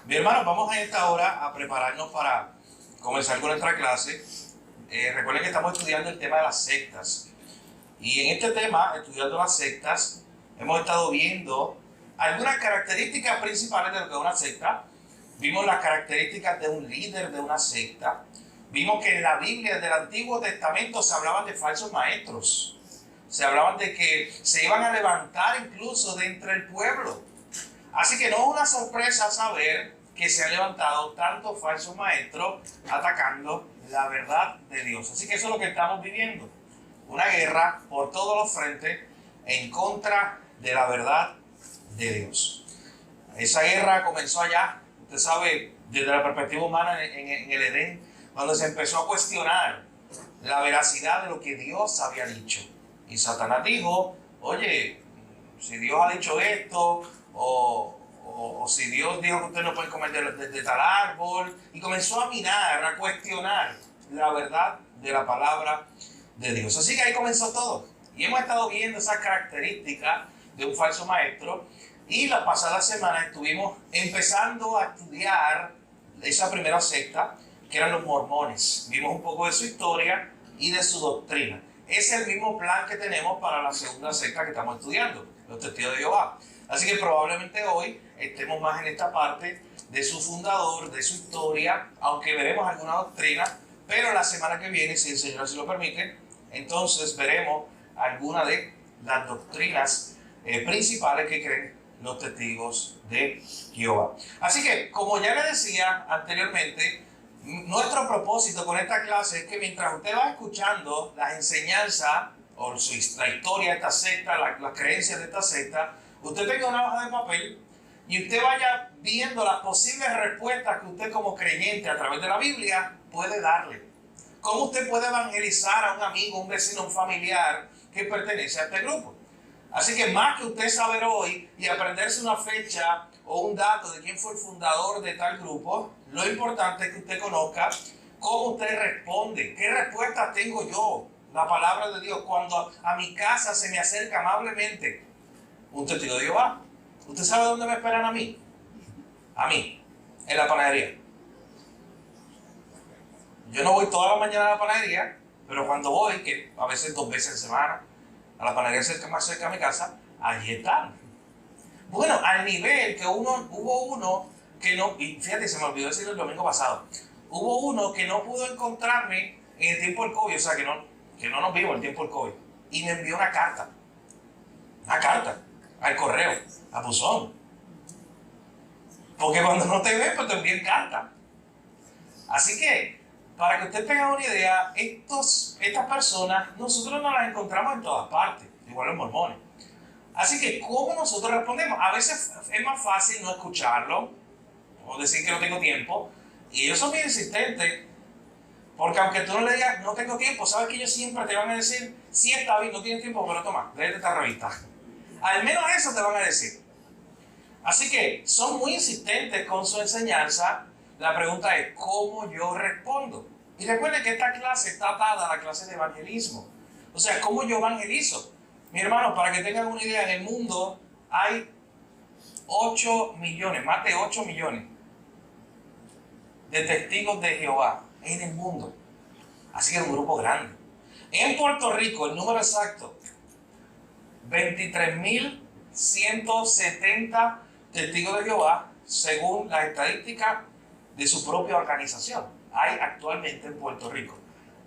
Mi hermano, vamos a esta hora a prepararnos para comenzar con nuestra clase. Recuerden que estamos estudiando el tema de las sectas. Y en este tema, estudiando las sectas, hemos estado viendo algunas características principales de lo que es una secta. Vimos las características de un líder de una secta. Vimos que en la Biblia del Antiguo Testamento se hablaban de falsos maestros. Se hablaban de que se iban a levantar incluso de entre el pueblo. Así que no es una sorpresa saber que se han levantado tantos falsos maestros atacando la verdad de Dios. Así que eso es lo que estamos viviendo. Una guerra por todos los frentes en contra de la verdad de Dios. Esa guerra comenzó allá, usted sabe, desde la perspectiva humana en el Edén, cuando se empezó a cuestionar la veracidad de lo que Dios había dicho. Y Satanás dijo, oye, si Dios ha dicho esto, o si Dios dijo que usted no puede comer de tal árbol, y comenzó a mirar, a cuestionar la verdad de la palabra de Dios. Así que ahí comenzó todo. Y hemos estado viendo esas características de un falso maestro, y la pasada semana estuvimos empezando a estudiar esa primera secta, que eran los mormones. Vimos un poco de su historia y de su doctrina. Es el mismo plan que tenemos para la segunda secta que estamos estudiando, los testigos de Jehová. Así que probablemente hoy estemos más en esta parte de su fundador, de su historia, aunque veremos alguna doctrina, pero la semana que viene, si el Señor así lo permite, entonces veremos alguna de las doctrinas principales que creen los testigos de Jehová. Así que, como ya le decía anteriormente, nuestro propósito con esta clase es que mientras usted va escuchando las enseñanzas o la historia de esta secta, las creencias de esta secta, usted tenga una hoja de papel y usted vaya viendo las posibles respuestas que usted como creyente a través de la Biblia puede darle. Cómo usted puede evangelizar a un amigo, un vecino, un familiar que pertenece a este grupo. Así que más que usted saber hoy y aprenderse una fecha o un dato de quién fue el fundador de tal grupo, lo importante es que usted conozca cómo usted responde, qué respuesta tengo yo, la palabra de Dios, cuando a mi casa se me acerca amablemente un testigo de Jehová. ¿Usted sabe dónde me esperan a mí? A mí, en la panadería. Yo no voy toda la mañana a la panadería, pero cuando voy, que a veces 2 veces en semana, a la panadería más cerca de mi casa, allí están. Bueno, al nivel que hubo uno que no, y fíjate, se me olvidó decirlo el domingo pasado, hubo uno que no pudo encontrarme en el tiempo del COVID, o sea, que no nos vimos en el tiempo del COVID, y me envió una carta, al correo, a buzón. Porque cuando no te ven, pues te envían carta. Así que, para que usted tenga una idea, estas personas, nosotros no las encontramos en todas partes, igual los mormones. Así que, ¿cómo nosotros respondemos? A veces es más fácil no escucharlo, o decir que no tengo tiempo, y ellos son bien insistentes, porque aunque tú no le digas, no tengo tiempo, sabes que ellos siempre te van a decir, sí está bien, no tienes tiempo, pero toma, léete esta revista. Al menos eso te van a decir. Así que son muy insistentes con su enseñanza. La pregunta es, ¿cómo yo respondo? Y recuerden que esta clase está atada a la clase de evangelismo. O sea, ¿cómo yo evangelizo? Mi hermano, para que tengan una idea, en el mundo hay 8 millones, más de 8 millones de testigos de Jehová en el mundo. Así que es un grupo grande. En Puerto Rico, el número exacto, 23.170 testigos de Jehová, según las estadísticas de su propia organización. Hay actualmente en Puerto Rico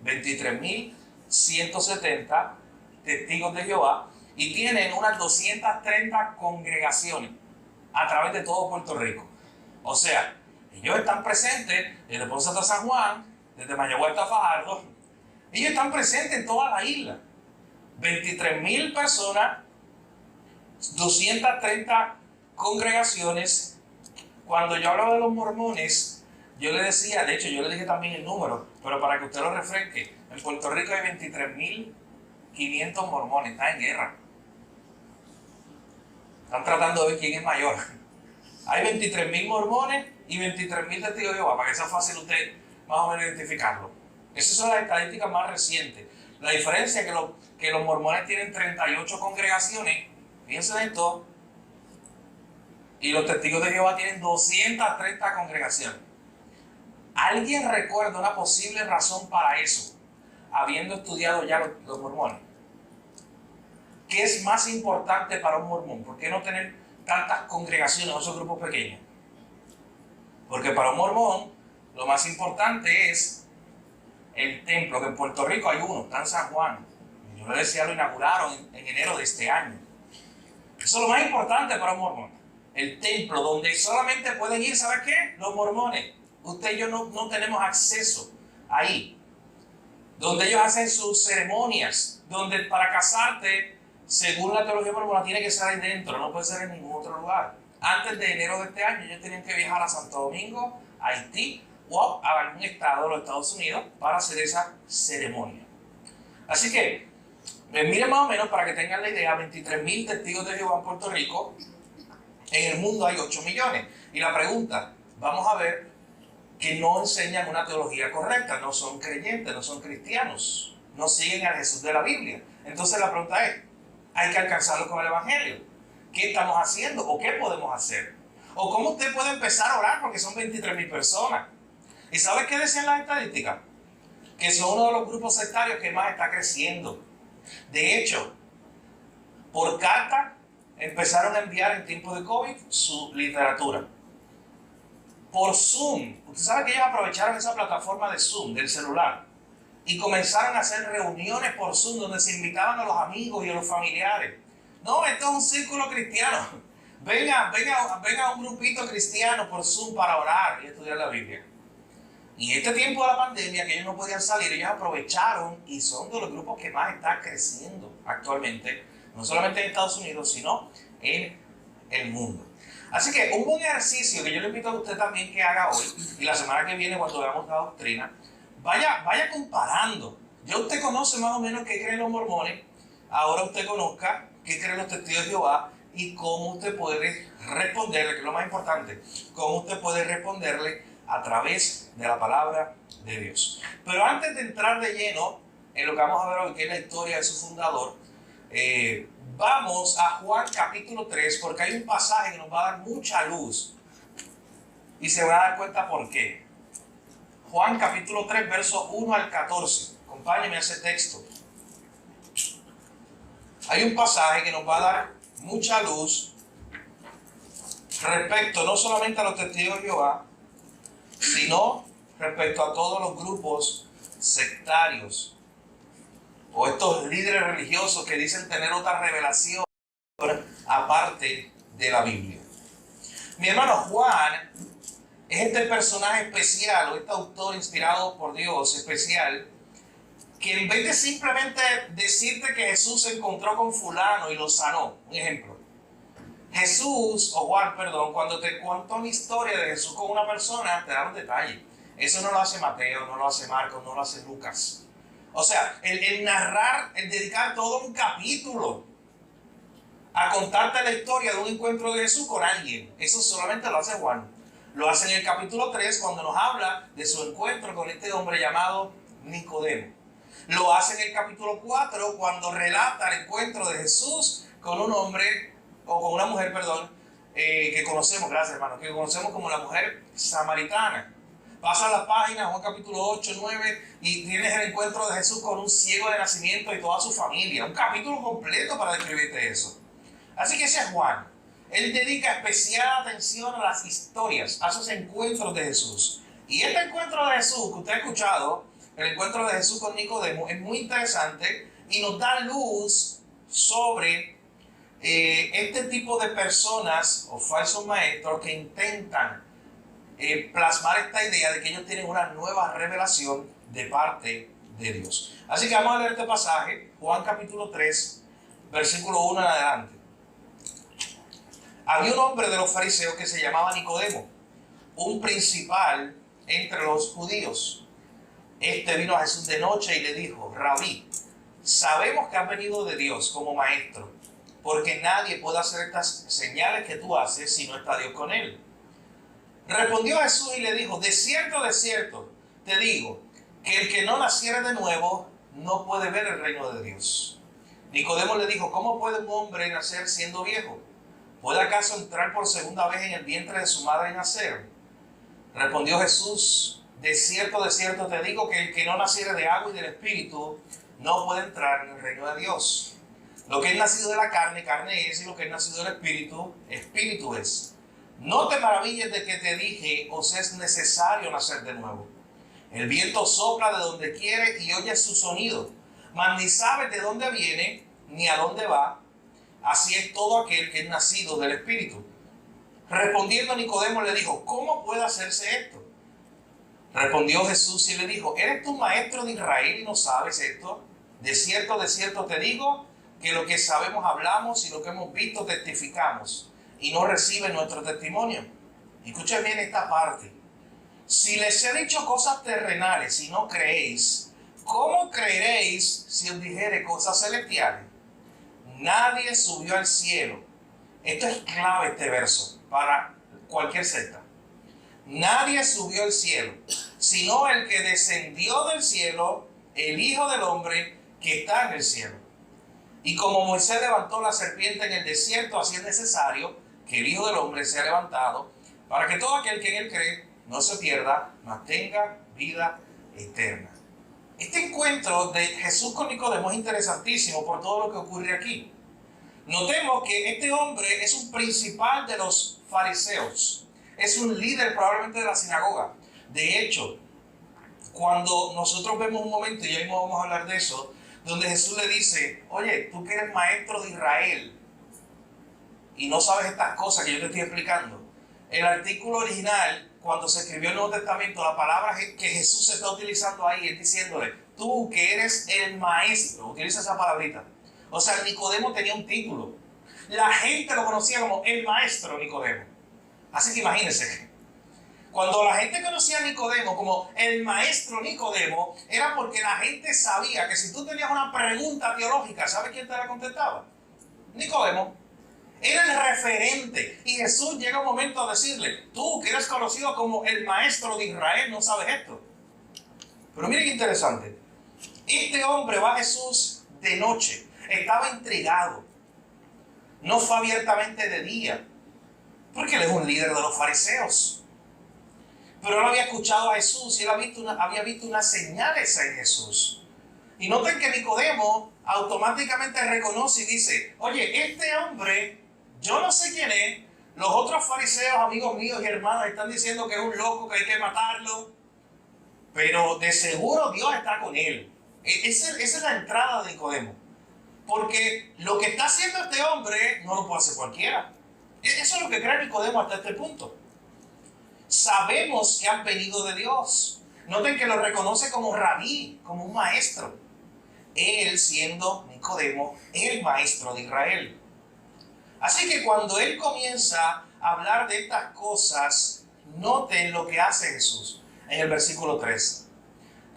23.170 testigos de Jehová y tienen unas 230 congregaciones a través de todo Puerto Rico. O sea, ellos están presentes desde Ponce hasta San Juan, desde Mayagüez hasta Fajardo. Ellos están presentes en toda la isla. 23.000 personas, 230 congregaciones. Cuando yo hablaba de los mormones, yo le decía, de hecho yo le dije también el número, pero para que usted lo refresque, en Puerto Rico hay 23.500 mormones, están en guerra. Están tratando de ver quién es mayor. Hay 23.000 mormones y 23.000 testigos de Jehová, para que sea fácil usted más o menos identificarlo. Esas son las estadísticas más recientes. La diferencia es que los mormones tienen 38 congregaciones. Fíjense en esto. Y los testigos de Jehová tienen 230 congregaciones. ¿Alguien recuerda una posible razón para eso, habiendo estudiado ya los mormones? ¿Qué es más importante para un mormón? ¿Por qué no tener tantas congregaciones o esos grupos pequeños? Porque para un mormón lo más importante es el templo, que en Puerto Rico hay uno, está en San Juan. Yo le decía, lo inauguraron en enero de este año. Eso es lo más importante para un mormón. El templo donde solamente pueden ir, ¿sabes qué? Los mormones. Usted y yo no tenemos acceso ahí. Donde ellos hacen sus ceremonias. Donde para casarte, según la teología mormona, tiene que ser ahí dentro. No puede ser en ningún otro lugar. Antes de enero de este año, ellos tenían que viajar a Santo Domingo, a Haití o a algún estado de los Estados Unidos para hacer esa ceremonia. Así que, miren más o menos para que tengan la idea, 23,000 testigos de Jehová en Puerto Rico. En el mundo hay 8 millones. Y la pregunta, vamos a ver que no enseñan una teología correcta, no son creyentes, no son cristianos, no siguen al Jesús de la Biblia. Entonces la pregunta es, ¿hay que alcanzarlos con el Evangelio? ¿Qué estamos haciendo o qué podemos hacer? ¿O cómo usted puede empezar a orar porque son 23,000 personas? ¿Y sabes qué decían las estadísticas? Que son uno de los grupos sectarios que más está creciendo. De hecho, por carta empezaron a enviar en tiempo de COVID su literatura. Por Zoom. Usted sabe que ellos aprovecharon esa plataforma de Zoom, del celular, y comenzaron a hacer reuniones por Zoom donde se invitaban a los amigos y a los familiares. No, esto es un círculo cristiano. Venga un grupito cristiano por Zoom para orar y estudiar la Biblia. Y en este tiempo de la pandemia, que ellos no podían salir, ellos aprovecharon y son de los grupos que más están creciendo actualmente, no solamente en Estados Unidos, sino en el mundo. Así que un buen ejercicio que yo le invito a usted también que haga hoy, y la semana que viene cuando veamos la doctrina, vaya comparando. Ya usted conoce más o menos qué creen los mormones, ahora usted conozca qué creen los testigos de Jehová y cómo usted puede responderle, que es lo más importante, cómo usted puede responderle a través de la palabra de Dios. Pero antes de entrar de lleno en lo que vamos a ver hoy, que es la historia de su fundador, vamos a Juan capítulo 3, porque hay un pasaje que nos va a dar mucha luz y se van a dar cuenta por qué. Juan capítulo 3, versos 1 al 14. Acompáñenme a ese texto. Hay un pasaje que nos va a dar mucha luz respecto no solamente a los testigos de Jehová, sino respecto a todos los grupos sectarios o estos líderes religiosos que dicen tener otra revelación aparte de la Biblia. Mi hermano Juan es este personaje especial o este autor inspirado por Dios especial que en vez de simplemente decirte que Jesús se encontró con fulano y lo sanó, un ejemplo, Juan, cuando te cuenta una historia de Jesús con una persona, te da un detalle. Eso no lo hace Mateo, no lo hace Marcos, no lo hace Lucas. O sea, el narrar, el dedicar todo un capítulo a contarte la historia de un encuentro de Jesús con alguien, eso solamente lo hace Juan. Lo hace en el capítulo 3 cuando nos habla de su encuentro con este hombre llamado Nicodemo. Lo hace en el capítulo 4 cuando relata el encuentro de Jesús con un hombre, o con una mujer, que conocemos, gracias hermano, que conocemos como la mujer samaritana. Pasa las páginas, Juan capítulo 8, 9, y tienes el encuentro de Jesús con un ciego de nacimiento y toda su familia. Un capítulo completo para describirte eso. Así que ese es Juan. Él dedica especial atención a las historias, a esos encuentros de Jesús. Y este encuentro de Jesús que usted ha escuchado, el encuentro de Jesús con Nicodemo, es muy interesante y nos da luz sobre este tipo de personas o falsos maestros que intentan plasmar esta idea de que ellos tienen una nueva revelación de parte de Dios. Así que vamos a leer este pasaje, Juan capítulo 3, versículo 1 en adelante. Había un hombre de los fariseos que se llamaba Nicodemo, un principal entre los judíos. Este vino a Jesús de noche y le dijo: Rabí, sabemos que has venido de Dios como maestro, porque nadie puede hacer estas señales que tú haces si no está Dios con él. Respondió Jesús y le dijo: de cierto, te digo, que el que no naciere de nuevo no puede ver el reino de Dios. Nicodemo le dijo: ¿cómo puede un hombre nacer siendo viejo? ¿Puede acaso entrar por segunda vez en el vientre de su madre y nacer? Respondió Jesús: de cierto te digo que el que no naciere de agua y del Espíritu no puede entrar en el reino de Dios. Lo que es nacido de la carne, carne es, y lo que es nacido del Espíritu, Espíritu es. No te maravilles de que te dije, os es necesario nacer de nuevo. El viento sopla de donde quiere y oyes su sonido, mas ni sabes de dónde viene ni a dónde va. Así es todo aquel que es nacido del Espíritu. Respondiendo Nicodemo le dijo: ¿cómo puede hacerse esto? Respondió Jesús y le dijo: ¿eres tú maestro de Israel y no sabes esto? De cierto te digo que lo que sabemos hablamos y lo que hemos visto testificamos, y no reciben nuestro testimonio. Escuchen bien esta parte. Si les he dicho cosas terrenales y no creéis, ¿cómo creeréis si os dijere cosas celestiales? Nadie subió al cielo. Esto es clave, este verso, para cualquier secta. Nadie subió al cielo, sino el que descendió del cielo, el Hijo del Hombre que está en el cielo. Y como Moisés levantó la serpiente en el desierto, así es necesario que el Hijo del Hombre sea levantado, para que todo aquel que en él cree no se pierda, mas tenga vida eterna. Este encuentro de Jesús con Nicodemo es interesantísimo por todo lo que ocurre aquí. Notemos que este hombre es un principal de los fariseos. Es un líder probablemente de la sinagoga. De hecho, cuando nosotros vemos un momento, y ahí mismo vamos a hablar de eso, donde Jesús le dice: oye, tú que eres maestro de Israel y no sabes estas cosas que yo te estoy explicando. El artículo original, cuando se escribió el Nuevo Testamento, la palabra que Jesús está utilizando ahí es diciéndole: tú que eres el maestro, utiliza esa palabrita. O sea, Nicodemo tenía un título. La gente lo conocía como el maestro Nicodemo. Así que imagínense, cuando la gente conocía a Nicodemo como el maestro Nicodemo, era porque la gente sabía que si tú tenías una pregunta teológica, ¿sabes quién te la contestaba? Nicodemo. Era el referente. Y Jesús llega un momento a decirle: tú que eres conocido como el maestro de Israel, no sabes esto. Pero miren qué interesante. Este hombre va a Jesús de noche. Estaba intrigado. No fue abiertamente de día, porque él es un líder de los fariseos. Pero él había escuchado a Jesús y él había visto unas señales en Jesús. Y noten que Nicodemo automáticamente reconoce y dice: oye, este hombre, yo no sé quién es. Los otros fariseos, amigos míos y hermanos, están diciendo que es un loco, que hay que matarlo. Pero de seguro Dios está con él. Esa es la entrada de Nicodemo. Porque lo que está haciendo este hombre no lo puede hacer cualquiera. Eso es lo que cree Nicodemo hasta este punto. Sabemos que han venido de Dios. Noten que lo reconoce como rabí, como un maestro. Él siendo Nicodemo el maestro de Israel. Así que cuando él comienza a hablar de estas cosas, noten lo que hace Jesús en el versículo 3.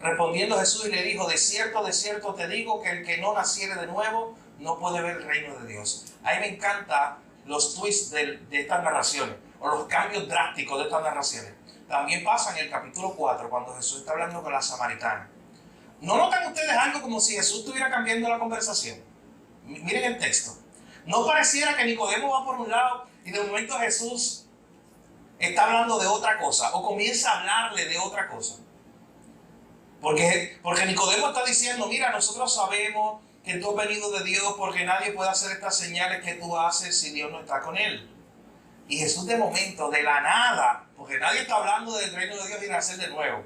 Respondiendo Jesús y le dijo: de cierto te digo que el que no naciere de nuevo no puede ver el reino de Dios. A mí me encantan los twists de estas narraciones, o los cambios drásticos de estas narraciones. También pasa en el capítulo 4, cuando Jesús está hablando con la samaritana. ¿No notan ustedes algo como si Jesús estuviera cambiando la conversación? Miren el texto. No pareciera que Nicodemo va por un lado y de momento Jesús está hablando de otra cosa, o comienza a hablarle de otra cosa. Porque Nicodemo está diciendo: mira, nosotros sabemos que tú has venido de Dios, porque nadie puede hacer estas señales que tú haces si Dios no está con él. Y Jesús de momento, de la nada, porque nadie está hablando del reino de Dios y nacer de nuevo.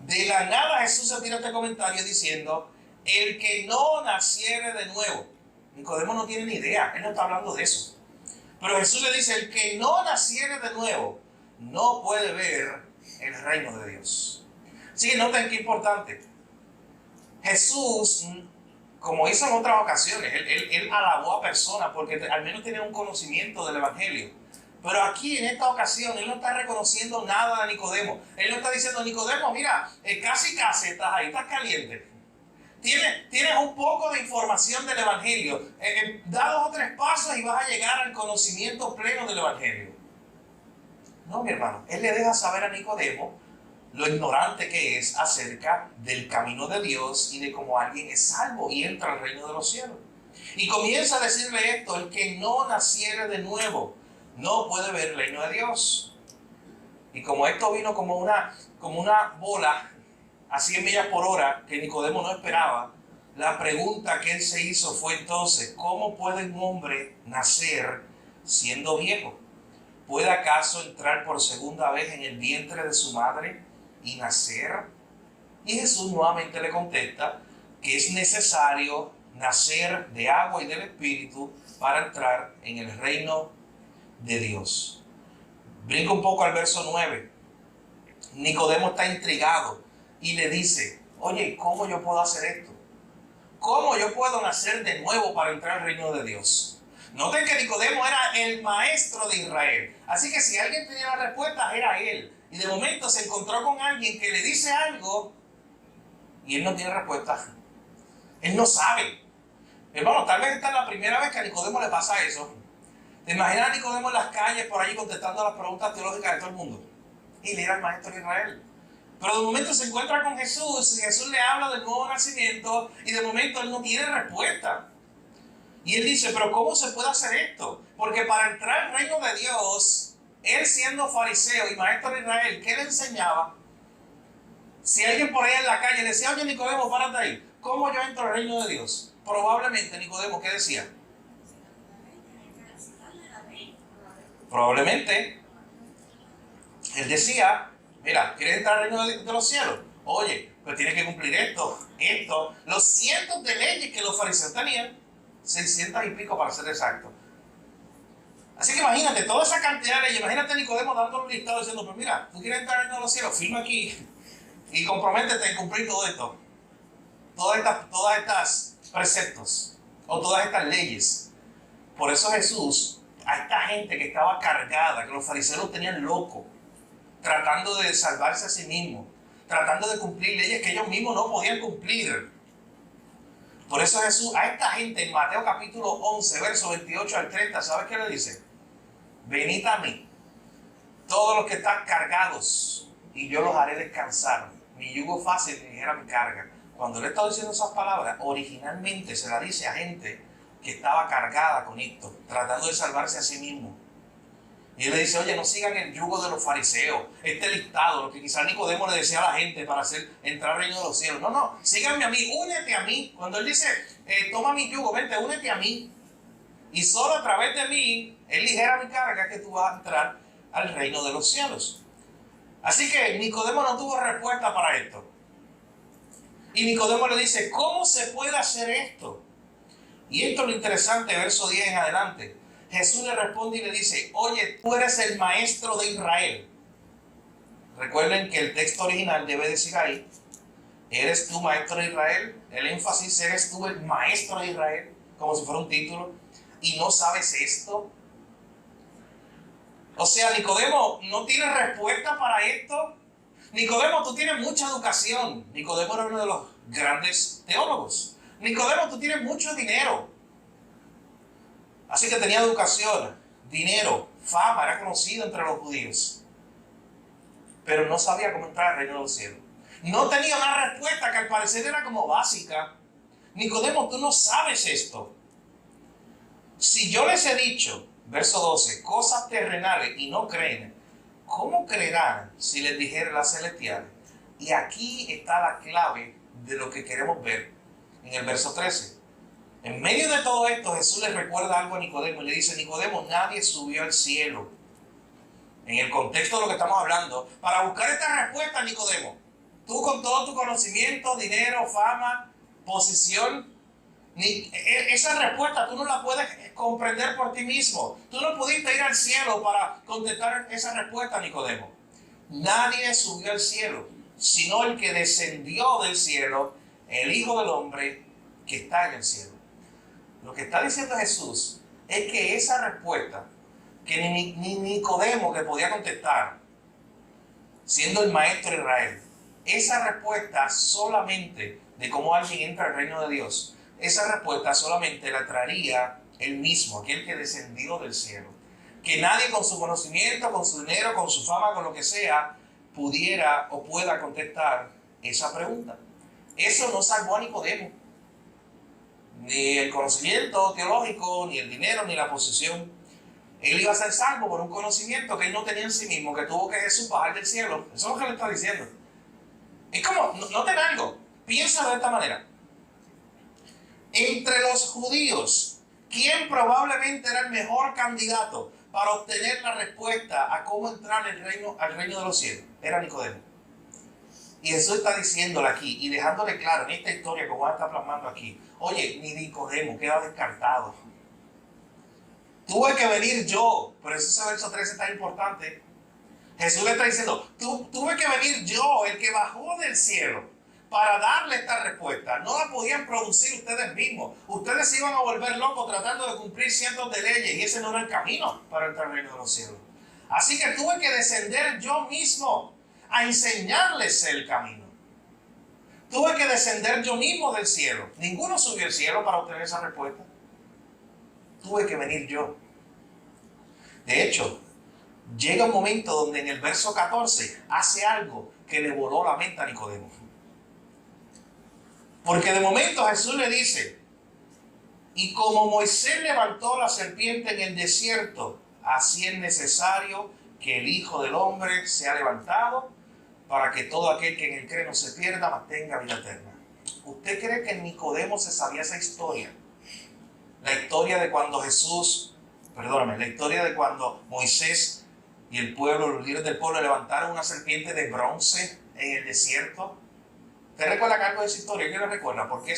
De la nada Jesús se tira este comentario diciendo: el que no naciere de nuevo. Nicodemo no tiene ni idea, él no está hablando de eso. Pero Jesús le dice: el que no naciere de nuevo no puede ver el reino de Dios. Así que noten qué importante. Jesús, como hizo en otras ocasiones, él alabó a personas porque al menos tenían un conocimiento del Evangelio. Pero aquí en esta ocasión él no está reconociendo nada de Nicodemo. Él no está diciendo: Nicodemo, mira, casi estás ahí, estás caliente. Tienes un poco de información del Evangelio. Da 2 o 3 pasos y vas a llegar al conocimiento pleno del Evangelio. No, mi hermano. Él le deja saber a Nicodemo lo ignorante que es acerca del camino de Dios y de cómo alguien es salvo y entra al reino de los cielos. Y comienza a decirle esto: el que no naciere de nuevo no puede ver el reino de Dios. Y como esto vino como una bola a 100 millas por hora que Nicodemo no esperaba, la pregunta que él se hizo fue entonces: ¿cómo puede un hombre nacer siendo viejo? ¿Puede acaso entrar por segunda vez en el vientre de su madre y nacer? Y Jesús nuevamente le contesta que es necesario nacer de agua y del Espíritu para entrar en el reino de Dios. Brinca un poco al verso 9. Nicodemo está intrigado y le dice: oye, ¿cómo yo puedo hacer esto? ¿Cómo yo puedo nacer de nuevo para entrar al reino de Dios? Noten que Nicodemo era el maestro de Israel. Así que si alguien tenía la respuesta, era él. Y de momento se encontró con alguien que le dice algo y él no tiene respuesta. Él no sabe. Hermano, tal vez esta es la primera vez que a Nicodemo le pasa eso. ¿Te imaginas a Nicodemo en las calles por allí contestando las preguntas teológicas de todo el mundo? Y él era el maestro de Israel. Pero de momento se encuentra con Jesús y Jesús le habla del nuevo nacimiento y de momento él no tiene respuesta. Y él dice: pero ¿cómo se puede hacer esto? Porque para entrar al reino de Dios, él siendo fariseo y maestro de Israel, ¿qué le enseñaba? Si alguien por ahí en la calle le decía: oye, Nicodemo, párate ahí, ¿cómo yo entro al reino de Dios? Probablemente Nicodemo, ¿qué decía? Probablemente él decía: mira, ¿quieres entrar al reino de los cielos? Oye, pues tienes que cumplir esto, los cientos de leyes que los fariseos tenían, 600 y pico para ser exacto. Así que imagínate, toda esa cantidad de leyes, imagínate a Nicodemo dando un listado diciendo: pues mira, tú quieres entrar al reino de los cielos, firma aquí y comprométete en cumplir todo esto, todas estas preceptos o todas estas leyes. Por eso Jesús, a esta gente que estaba cargada, que los fariseos los tenían loco, tratando de salvarse a sí mismos, tratando de cumplir leyes que ellos mismos no podían cumplir. Por eso Jesús a esta gente en Mateo capítulo 11, verso 28 al 30, ¿sabes qué le dice? Venid a mí, todos los que están cargados, y yo los haré descansar. Mi yugo fácil y ligera mi carga. Cuando le está diciendo esas palabras, originalmente se la dice a gente que estaba cargada con esto, tratando de salvarse a sí mismo. Y él le dice: oye, no sigan el yugo de los fariseos, este listado, lo que quizás Nicodemo le decía a la gente para entrar al reino de los cielos. No, síganme a mí, únete a mí. Cuando él dice: toma mi yugo, vente, únete a mí. Y solo a través de mí, él ligera mi carga, que tú vas a entrar al reino de los cielos. Así que Nicodemo no tuvo respuesta para esto. Y Nicodemo le dice: ¿cómo se puede hacer esto? Y esto es lo interesante, verso 10 en adelante. Jesús le responde y le dice: oye, tú eres el maestro de Israel. Recuerden que el texto original debe decir ahí: ¿eres tú maestro de Israel? El énfasis: ¿eres tú el maestro de Israel? Como si fuera un título. ¿Y no sabes esto? O sea, Nicodemo, ¿no tienes respuesta para esto? Nicodemo, tú tienes mucha educación. Nicodemo era uno de los grandes teólogos. Nicodemo, tú tienes mucho dinero. Así que tenía educación, dinero, fama, era conocido entre los judíos. Pero no sabía cómo entrar al reino de los cielos. No tenía una respuesta que al parecer era como básica. Nicodemo, tú no sabes esto. Si yo les he dicho, verso 12, cosas terrenales y no creen, ¿cómo creerán si les dijere las celestiales? Y aquí está la clave de lo que queremos ver en el verso 13. En medio de todo esto, Jesús le recuerda algo a Nicodemo y le dice: Nicodemo, nadie subió al cielo. En el contexto de lo que estamos hablando, para buscar esta respuesta, Nicodemo, tú con todo tu conocimiento, dinero, fama, posición, esa respuesta tú no la puedes comprender por ti mismo. Tú no pudiste ir al cielo para contestar esa respuesta, Nicodemo. Nadie subió al cielo, sino el que descendió del cielo, el Hijo del Hombre que está en el cielo. Lo que está diciendo Jesús es que esa respuesta que ni Nicodemo que podía contestar, siendo el maestro de Israel, esa respuesta solamente de cómo alguien entra al reino de Dios, esa respuesta solamente la traería él mismo, aquel que descendió del cielo. Que nadie con su conocimiento, con su dinero, con su fama, con lo que sea, pudiera o pueda contestar esa pregunta. Eso no salvó a Nicodemo. ni el conocimiento teológico, ni el dinero, ni la posición. Él iba a ser salvo por un conocimiento que él no tenía en sí mismo, que tuvo que Jesús bajar del cielo. Eso es lo que le está diciendo. Es como, noten algo, piensa de esta manera. Entre los judíos, ¿quién probablemente era el mejor candidato para obtener la respuesta a cómo entrar al reino de los cielos? Era Nicodemo. Y Jesús está diciéndole aquí y dejándole claro en esta historia que Juan está plasmando aquí: oye, ni Nicodemo queda descartado. Tuve que venir yo. Por eso ese verso 13 es tan importante. Jesús le está diciendo: tuve que venir yo, el que bajó del cielo, para darle esta respuesta. No la podían producir ustedes mismos. Ustedes se iban a volver locos tratando de cumplir cientos de leyes, y ese no era el camino para entrar al reino de los cielos. Así que tuve que descender yo mismo a enseñarles el camino. Tuve que descender yo mismo del cielo. Ninguno subió al cielo para obtener esa respuesta. Tuve que venir yo. De hecho, llega un momento donde en el verso 14 hace algo que le voló la mente a Nicodemo. Porque de momento Jesús le dice: y como Moisés levantó la serpiente en el desierto, así es necesario que el Hijo del Hombre sea levantado, para que todo aquel que en él cree no se pierda, mas tenga vida eterna. ¿Usted cree que Nicodemo se sabía esa historia? La historia de cuando la historia de cuando Moisés y el pueblo, los líderes del pueblo, levantaron una serpiente de bronce en el desierto. ¿Usted recuerda algo de esa historia? ¿Quién le recuerda? ¿Por qué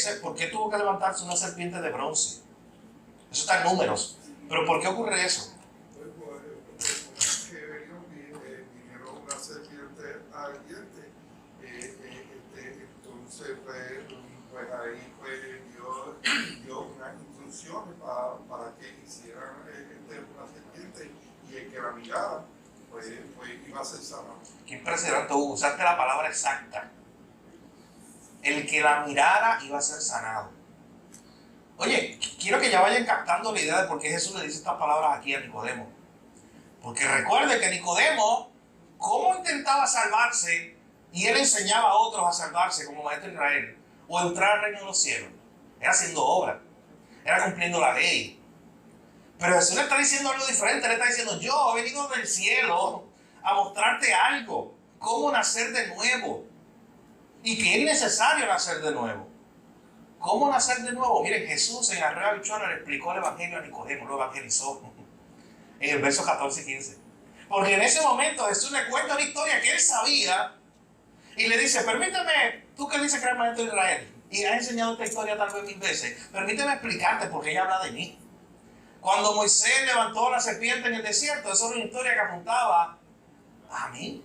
tuvo que levantarse una serpiente de bronce? Eso está en Números. ¿Pero por qué ocurre eso? Vinieron una serpiente ardiente. Entonces, pues ahí dio unas instrucciones para que hicieran una serpiente, y el que la mirara, pues iba a ser sanado. Qué impresionante, usaste la palabra exacta. El que la mirara iba a ser sanado. Oye, quiero que ya vayan captando la idea de por qué Jesús le dice estas palabras aquí a Nicodemo. Porque recuerde que Nicodemo, ¿cómo intentaba salvarse? Y él enseñaba a otros a salvarse como maestro de Israel, o entrar al reino de los cielos. Era haciendo obra, era cumpliendo la ley. Pero Jesús le está diciendo algo diferente. Le está diciendo: yo he venido del cielo a mostrarte algo, cómo nacer de nuevo, y que es necesario nacer de nuevo. ¿Cómo nacer de nuevo? Miren, Jesús en Arroyo Habichuela le explicó el evangelio a Nicodemo, lo evangelizó en el verso 14 y 15. Porque en ese momento Jesús le cuenta una historia que él sabía y le dice: permíteme, tú que dices que eres maestro de Israel y has enseñado esta historia tal vez 1000 veces, permíteme explicarte porque ella habla de mí. Cuando Moisés levantó la serpiente en el desierto, eso era una historia que apuntaba a mí.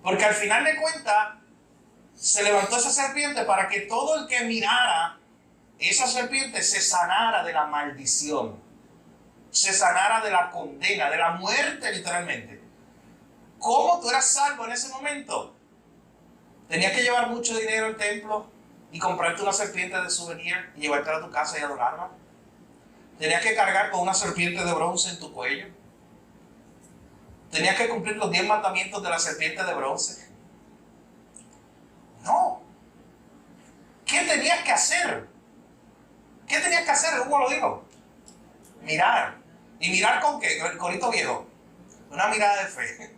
Porque al final de cuentas, se levantó esa serpiente para que todo el que mirara esa serpiente se sanara de la maldición, se sanara de la condena, de la muerte literalmente. ¿Cómo tú eras salvo en ese momento? Tenías que llevar mucho dinero al templo y comprarte una serpiente de souvenir y llevártela a tu casa y adorarla. Tenías que cargar con una serpiente de bronce en tu cuello. Tenías que cumplir los 10 mandamientos de la serpiente de bronce. No. ¿Qué tenías que hacer? ¿Qué tenías que hacer? Hugo lo dijo. Mirar. ¿Y mirar con qué? El corito viejo. Una mirada de fe.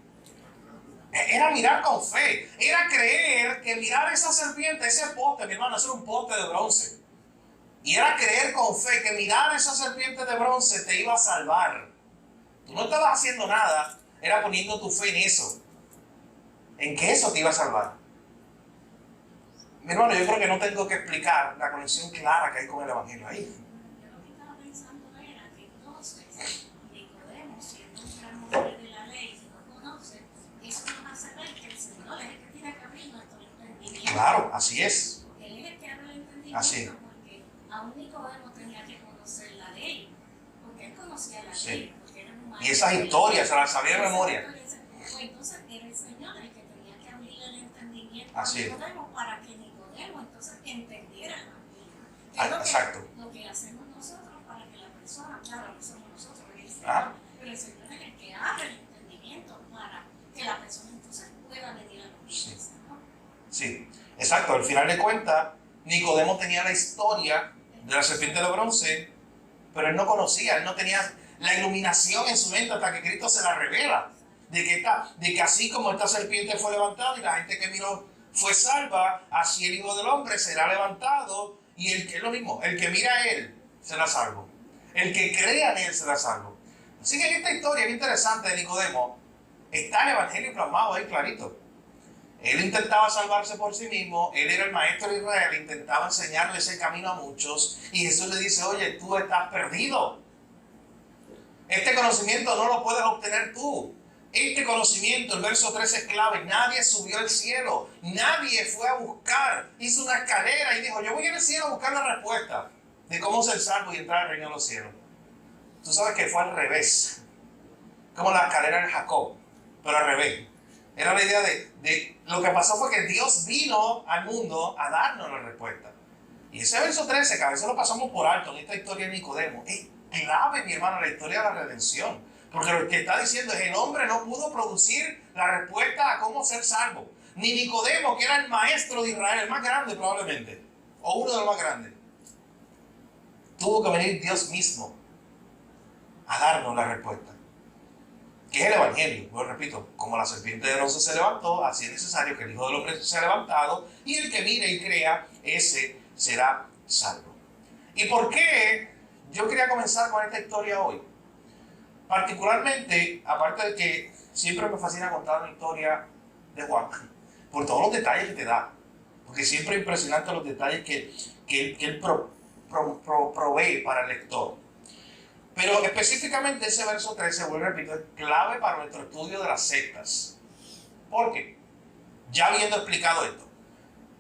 Era mirar con fe. Era creer que mirar esa serpiente, ese poste, mi hermano, ese era un poste de bronce. Y era creer con fe que mirar esa serpiente de bronce te iba a salvar. Tú no estabas haciendo nada, era poniendo tu fe en eso. En que eso te iba a salvar. Mi hermano, yo creo que no tengo que explicar la conexión clara que hay con el evangelio ahí. Yo lo que estaba pensando era que entonces Nicodemo, siendo un gran hombre de la ley, si no conoce, eso nos hace ver que el Señor es el que tiene camino hasta el entendimiento. Claro, así es. Él es el que abre el entendimiento. Así es. Porque aún Nicodemo tenía que conocer la ley, porque él conocía la Sí. ley. Porque era un Y esas historias se las sabía de memoria. Pues entonces era el Señor el que tenía que abrir el entendimiento Así a es. Nicodemo para que Nicodemo entonces entendiera el evangelio. Ah, Es exacto. lo que hacemos nosotros para que la persona, claro, no somos nosotros, es el Señor, Ah. pero el Señor es el que abre el entendimiento para que la persona entonces pueda venir a la justicia, ¿no? Sí, exacto. Al final de cuentas, Nicodemo tenía la historia de la serpiente de bronce, pero él no conocía, él no tenía la iluminación en su mente hasta que Cristo se la revela. De que así como esta serpiente fue levantada y la gente que miró fue salva, así el Hijo del Hombre será levantado, y es lo mismo, el que mira a él será salvo. El que crea en él será salvo. Así que en esta historia bien interesante de Nicodemo está el Evangelio plasmado ahí clarito. Él intentaba salvarse por sí mismo, él era el maestro de Israel, intentaba enseñarle ese camino a muchos, y Jesús le dice, oye, tú estás perdido. Este conocimiento no lo puedes obtener tú. Este conocimiento, el verso 13 es clave. Nadie subió al cielo, nadie fue a buscar, hizo una escalera y dijo, yo voy al cielo a buscar la respuesta de cómo ser salvo y entrar al reino de los cielos. Tú sabes que fue al revés, como la escalera de Jacob, pero al revés. Era la idea de lo que pasó fue que Dios vino al mundo a darnos la respuesta. Y ese verso 13, que a veces lo pasamos por alto en esta historia de Nicodemo, es clave, mi hermano, la historia de la redención. Porque lo que está diciendo es el hombre no pudo producir la respuesta a cómo ser salvo. Ni Nicodemo, que era el maestro de Israel, el más grande probablemente, o uno de los más grandes. Tuvo que venir Dios mismo a darnos la respuesta. Que es el Evangelio. Lo repito, como la serpiente de bronce se levantó, así es necesario que el Hijo del Hombre se ha levantado, y el que mire y crea, ese será salvo. ¿Y por qué yo quería comenzar con esta historia hoy? Particularmente, aparte de que siempre me fascina contar una historia de Juan, por todos los detalles que te da, porque siempre es impresionante los detalles que él provee para el lector. Pero específicamente ese verso 13, vuelvo a repetir, es clave para nuestro estudio de las sectas. ¿Por qué? Ya habiendo explicado esto,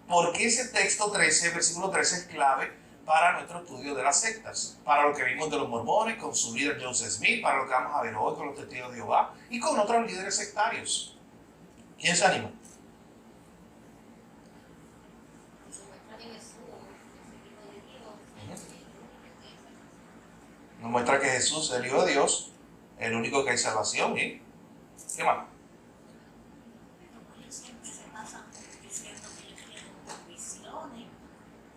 ¿por qué ese texto 13, versículo 13 es clave para nuestro estudio de las sectas? Para lo que vimos de los mormones, con su líder Joseph Smith, para lo que vamos a ver hoy con los testigos de Jehová y con otros líderes sectarios. ¿Quién se anima? Nos muestra que Jesús es el Hijo de Dios, el único que hay salvación. ¿Y qué más?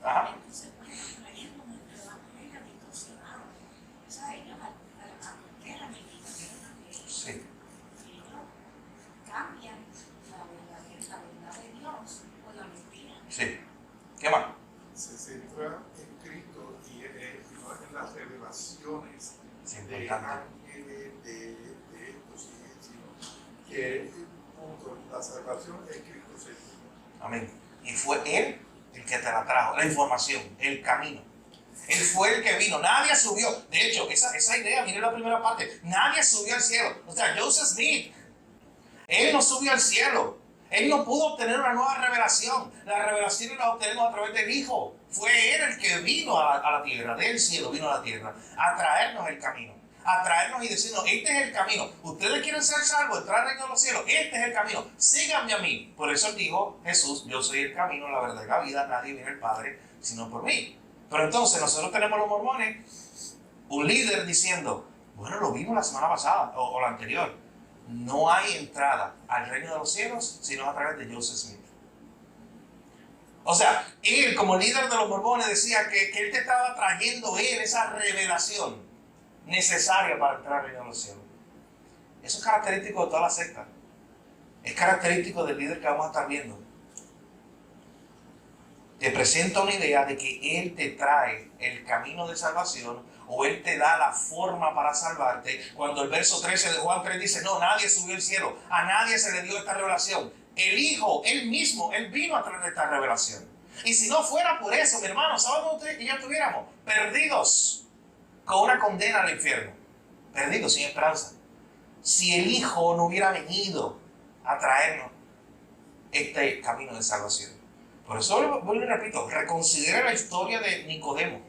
Ajá. Sí. Sí. ¿Qué más? Se centra en Cristo y no en las revelaciones Sí, de ángeles, de estos, sino que punto, la salvación es Cristo Jesús. Amén. Y fue Él el que te la trajo, la información, el camino. Él fue el que vino, nadie subió. De hecho, esa idea, mire la primera parte, nadie subió al cielo. O sea, Joseph Smith, él no subió al cielo. Él no pudo obtener una nueva revelación. La revelación la obtenemos a través del Hijo. Fue Él el que vino a la tierra, del cielo vino a la tierra, a traernos el camino. A traernos y decirnos, este es el camino. Ustedes quieren ser salvos, entrar al reino de los cielos. Este es el camino. Síganme a mí. Por eso dijo Jesús, yo soy el camino, la verdad y la vida. Nadie viene al Padre sino por mí. Pero entonces nosotros tenemos los mormones, un líder diciendo, bueno, lo vimos la semana pasada o la anterior. No hay entrada al reino de los cielos sino a través de Joseph Smith. O sea, él como líder de los mormones decía que él te estaba trayendo esa revelación necesaria para entrar al reino de los cielos. Eso es característico de toda la secta. Es característico del líder que vamos a estar viendo. Te presenta una idea de que Él te trae el camino de salvación o Él te da la forma para salvarte. Cuando el verso 13 de Juan 3 dice, no, nadie subió al cielo, a nadie se le dio esta revelación. El Hijo, Él mismo, Él vino a traer esta revelación. Y si no fuera por eso, mi hermano, ¿saben ustedes que ya estuviéramos perdidos con una condena al infierno? Perdidos, sin esperanza. Si el Hijo no hubiera venido a traernos este camino de salvación. Por eso, vuelvo y repito, reconsidera la historia de Nicodemo,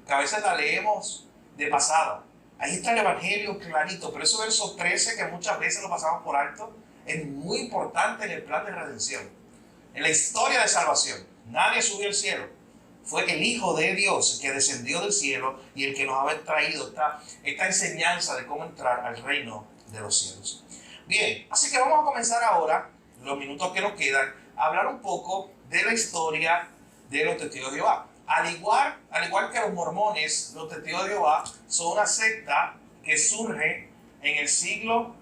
que a veces la leemos de pasada. Ahí está el Evangelio clarito, pero ese verso 13, que muchas veces lo pasamos por alto, es muy importante en el plan de redención, en la historia de salvación. Nadie subió al cielo. Fue el Hijo de Dios que descendió del cielo y el que nos ha traído esta enseñanza de cómo entrar al reino de los cielos. Bien, así que vamos a comenzar ahora, los minutos que nos quedan, a hablar un poco de la historia de los testigos de Jehová. Al igual que los mormones, los testigos de Jehová son una secta que surge en el siglo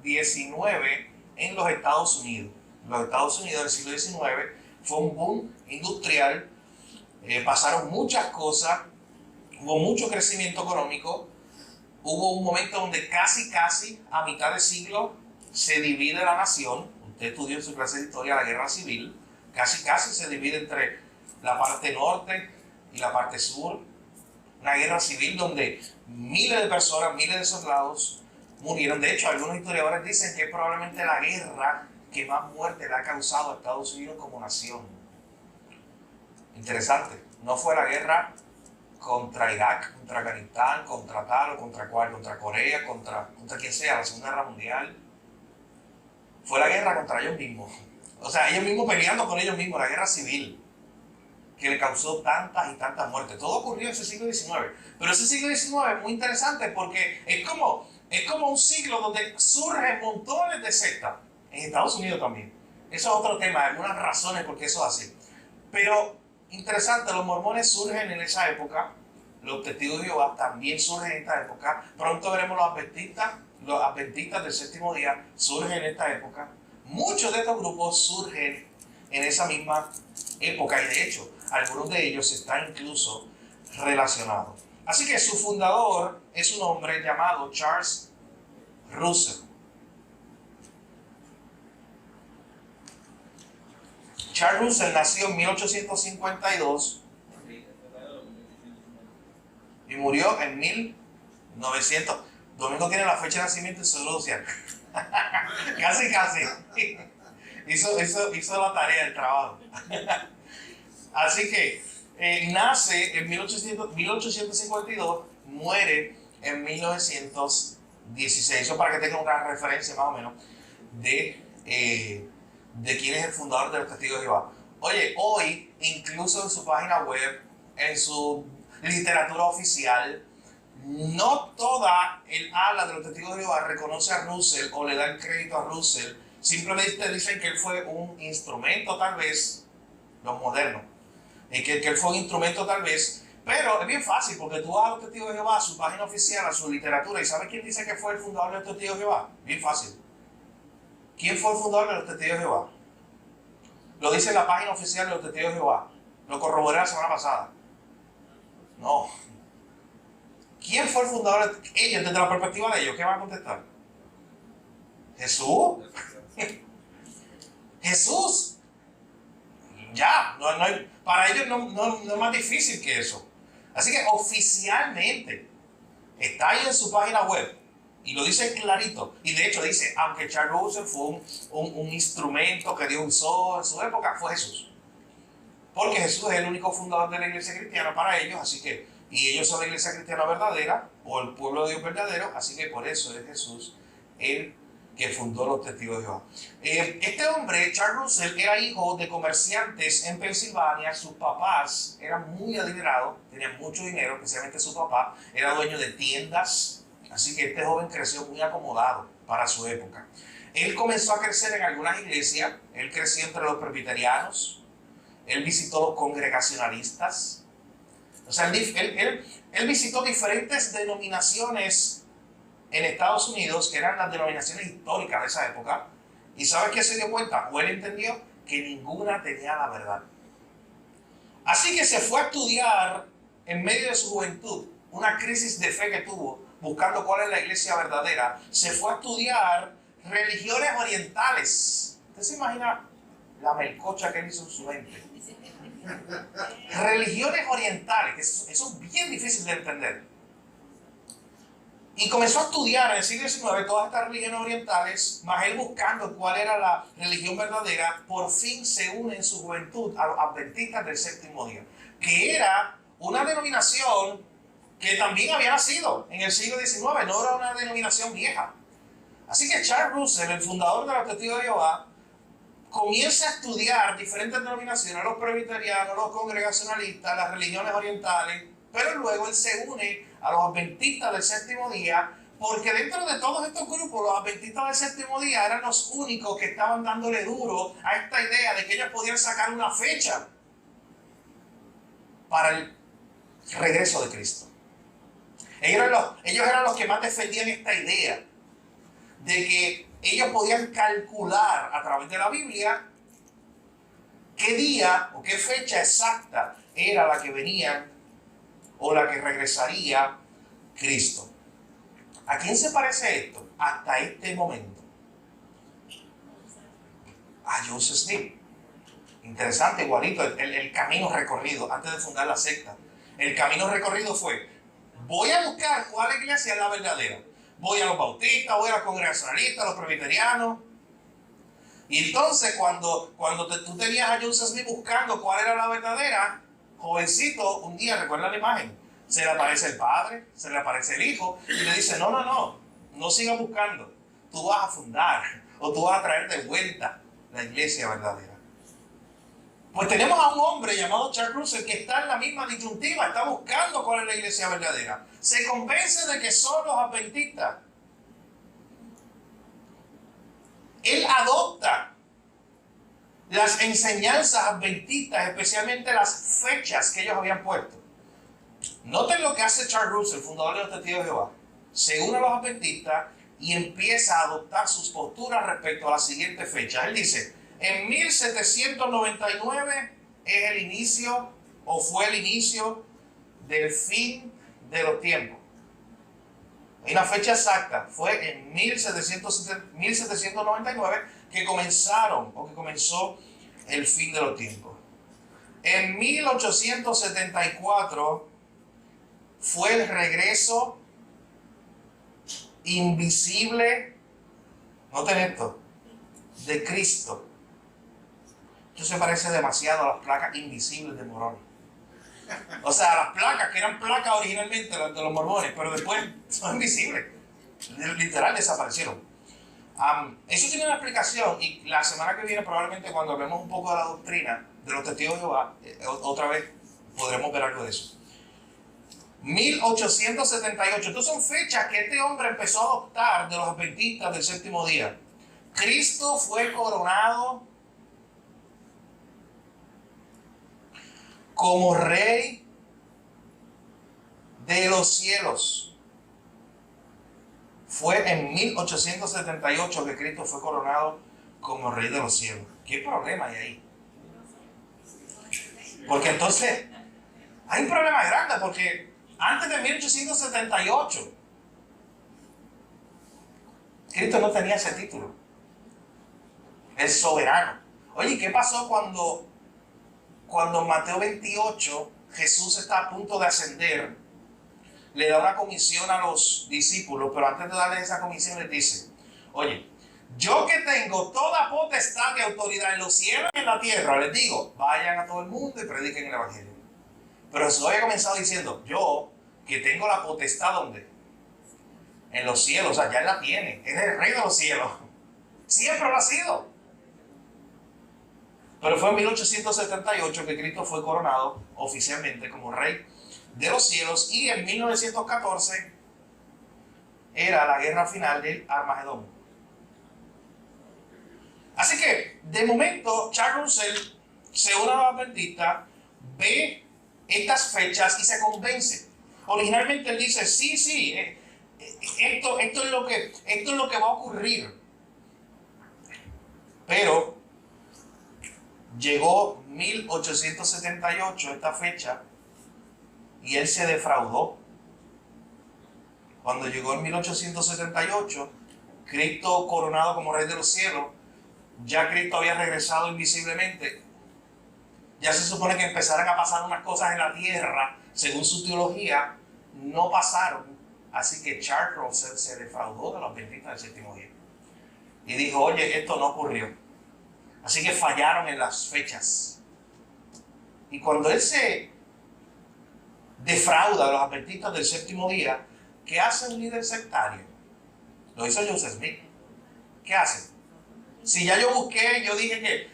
XIX en los Estados Unidos. En los Estados Unidos del siglo XIX fue un boom industrial, pasaron muchas cosas, hubo mucho crecimiento económico, hubo un momento donde casi a mitad de siglo se divide la nación. Usted estudió en su clase de historia la guerra civil, casi se divide entre la parte norte y la parte sur. Una guerra civil donde miles de personas, miles de soldados murieron. De hecho, algunos historiadores dicen que es probablemente la guerra que más muerte le ha causado a Estados Unidos como nación. Interesante. No fue la guerra contra Irak, contra Afganistán, contra tal o contra cual, contra Corea, contra quien sea, la Segunda Guerra Mundial. Fue la guerra contra ellos mismos. O sea, ellos mismos peleando con ellos mismos, la guerra civil, que le causó tantas y tantas muertes. Todo ocurrió en ese siglo XIX. Pero ese siglo XIX es muy interesante porque es como un siglo donde surgen montones de sectas. En Estados Unidos también. Eso es otro tema, algunas razones por qué eso es así. Pero interesante, los mormones surgen en esa época, los testigos de Jehová también surgen en esta época. Pronto veremos los adventistas del séptimo día surgen en esta época. Muchos de estos grupos surgen en esa misma época y de hecho, algunos de ellos están incluso relacionados. Así que su fundador es un hombre llamado Charles Russell. Charles Russell nació en 1852 y murió en 1900. Domingo tiene la fecha de nacimiento y Seguro Social. casi. Hizo la tarea, el trabajo. Así que nace en 1852, muere en 1916. Eso para que tengan una referencia más o menos de quién es el fundador de los Testigos de Jehová. Oye, hoy, incluso en su página web, en su literatura oficial, no toda el ala de los Testigos de Jehová reconoce a Russell o le da el crédito a Russell. Simplemente dicen que él fue un instrumento, tal vez, los modernos, que él fue un instrumento, tal vez, pero es bien fácil porque tú vas a los Testigos de Jehová, a su página oficial, a su literatura, y ¿sabes quién dice que fue el fundador de los Testigos de Jehová? Bien fácil. ¿Quién fue el fundador de los Testigos de Jehová? Lo dice en la página oficial de los Testigos de Jehová. Lo corroboré la semana pasada. No. ¿Quién fue el fundador? Ellos, desde la perspectiva de ellos, ¿qué van a contestar? ¿Jesús? Jesús. Ya, para ellos no es más difícil que eso. Así que oficialmente está ahí en su página web y lo dice clarito. Y de hecho dice, aunque Charles Russell fue un instrumento que Dios usó en su época, fue Jesús. Porque Jesús es el único fundador de la iglesia cristiana para ellos, así que, y ellos son la iglesia cristiana verdadera, o el pueblo de Dios verdadero, así que por eso es Jesús el que fundó los Testigos de Jehová. Este hombre, Charles Russell, era hijo de comerciantes en Pensilvania. Sus papás eran muy adinerados, tenían mucho dinero, especialmente su papá era dueño de tiendas, así que este joven creció muy acomodado para su época. Él comenzó a crecer en algunas iglesias, él creció entre los presbiterianos, él visitó los congregacionalistas, o sea, él visitó diferentes denominaciones en Estados Unidos, que eran las denominaciones históricas de esa época, y ¿sabes qué se dio cuenta? O él entendió que ninguna tenía la verdad. Así que se fue a estudiar en medio de su juventud, una crisis de fe que tuvo, buscando cuál es la iglesia verdadera. Se fue a estudiar religiones orientales. ¿Usted se imagina la melcocha que él hizo en su mente? Religiones orientales, que eso es bien difícil de entender. Y comenzó a estudiar en el siglo XIX todas estas religiones orientales, más él buscando cuál era la religión verdadera. Por fin se une en su juventud a los adventistas del séptimo día, que era una denominación que también había nacido en el siglo XIX, no era una denominación vieja. Así que Charles Russell, el fundador de los Testigos de Jehová, comienza a estudiar diferentes denominaciones, los presbiterianos, los congregacionalistas, las religiones orientales, pero luego él se une a los adventistas del séptimo día, porque dentro de todos estos grupos, los adventistas del séptimo día eran los únicos que estaban dándole duro a esta idea de que ellos podían sacar una fecha para el regreso de Cristo. Ellos eran los que más defendían esta idea de que ellos podían calcular a través de la Biblia qué día o qué fecha exacta era la que venía o la que regresaría Cristo. ¿A quién se parece esto hasta este momento? A Joseph Smith. Interesante, igualito, el camino recorrido antes de fundar la secta. El camino recorrido fue: voy a buscar cuál iglesia es la verdadera. Voy a los bautistas, voy a los congregacionalistas, a los presbiterianos. Y entonces cuando tú tenías a Joseph Smith buscando cuál era la verdadera, jovencito, un día, recuerda la imagen, se le aparece el padre, se le aparece el hijo y le dice: no sigas buscando. Tú vas a fundar o tú vas a traer de vuelta la iglesia verdadera. Pues tenemos a un hombre llamado Charles Russell que está en la misma disyuntiva, está buscando cuál es la iglesia verdadera. Se convence de que son los adventistas. Él adopta las enseñanzas adventistas, especialmente las fechas que ellos habían puesto. Noten lo que hace Charles Russell, fundador de los Testigos de Jehová. Se une a los adventistas y empieza a adoptar sus posturas respecto a la siguiente fecha. Él dice: en 1799 es el inicio, o fue el inicio del fin de los tiempos. Hay una fecha exacta, fue en 1799 que comenzó el fin de los tiempos. En 1874 fue el regreso invisible, noten esto, de Cristo. Esto se parece demasiado a las placas invisibles de Moroni. O sea, las placas que eran placas originalmente de los mormones, pero después son invisibles. Literal desaparecieron. Eso tiene una explicación, y la semana que viene, probablemente cuando hablemos un poco de la doctrina de los Testigos de Jehová, otra vez podremos ver algo de eso. 1878. Estas son fechas que este hombre empezó a adoptar de los adventistas del séptimo día. Cristo fue coronado como Rey de los cielos. Fue en 1878 que Cristo fue coronado como Rey de los cielos. ¿Qué problema hay ahí? Porque entonces hay un problema grande, porque antes de 1878 Cristo no tenía ese título. El soberano. Oye, ¿qué pasó cuando en Mateo 28 Jesús está a punto de ascender? Le da una comisión a los discípulos, pero antes de darles esa comisión les dice: oye, yo que tengo toda potestad y autoridad en los cielos y en la tierra, les digo, vayan a todo el mundo y prediquen el evangelio. Pero Jesús había comenzado diciendo: yo que tengo la potestad, ¿dónde? En los cielos. O sea, ya la tiene, es el Rey de los cielos, siempre lo ha sido. Pero fue en 1878 que Cristo fue coronado oficialmente como Rey de los cielos, y en 1914 era la guerra final del Armagedón. Así que, de momento, Charles Russell se une a los adventistas, ve estas fechas y se convence. Originalmente él dice: sí, esto es lo que va a ocurrir. Pero llegó 1878, esta fecha, y él se defraudó. Cuando llegó en 1878, Cristo coronado como Rey de los cielos, ya Cristo había regresado invisiblemente. Ya se supone que empezaran a pasar unas cosas en la tierra, según su teología, no pasaron. Así que Charles Russell se defraudó de los adventistas del séptimo día. Y dijo: oye, esto no ocurrió. Así que fallaron en las fechas. Y cuando él se defrauda de los adventistas del séptimo día, ¿qué hace un líder sectario? Lo hizo Joseph Smith. ¿Qué hace? Si ya yo busqué, yo dije que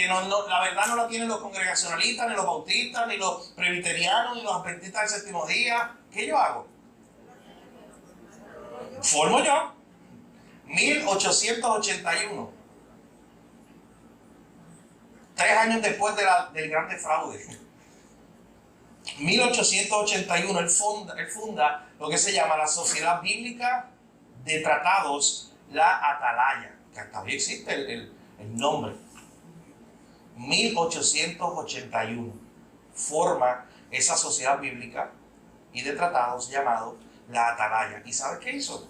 la verdad no la tienen los congregacionalistas, ni los bautistas, ni los presbiterianos, ni los adventistas del séptimo día, ¿qué yo hago? Formo yo. 1881. 3 años después del gran defraude. 1881 él funda lo que se llama la Sociedad Bíblica de Tratados, la Atalaya, que todavía existe el nombre. 1881 forma esa sociedad bíblica y de tratados llamado la Atalaya. ¿Y sabes qué hizo?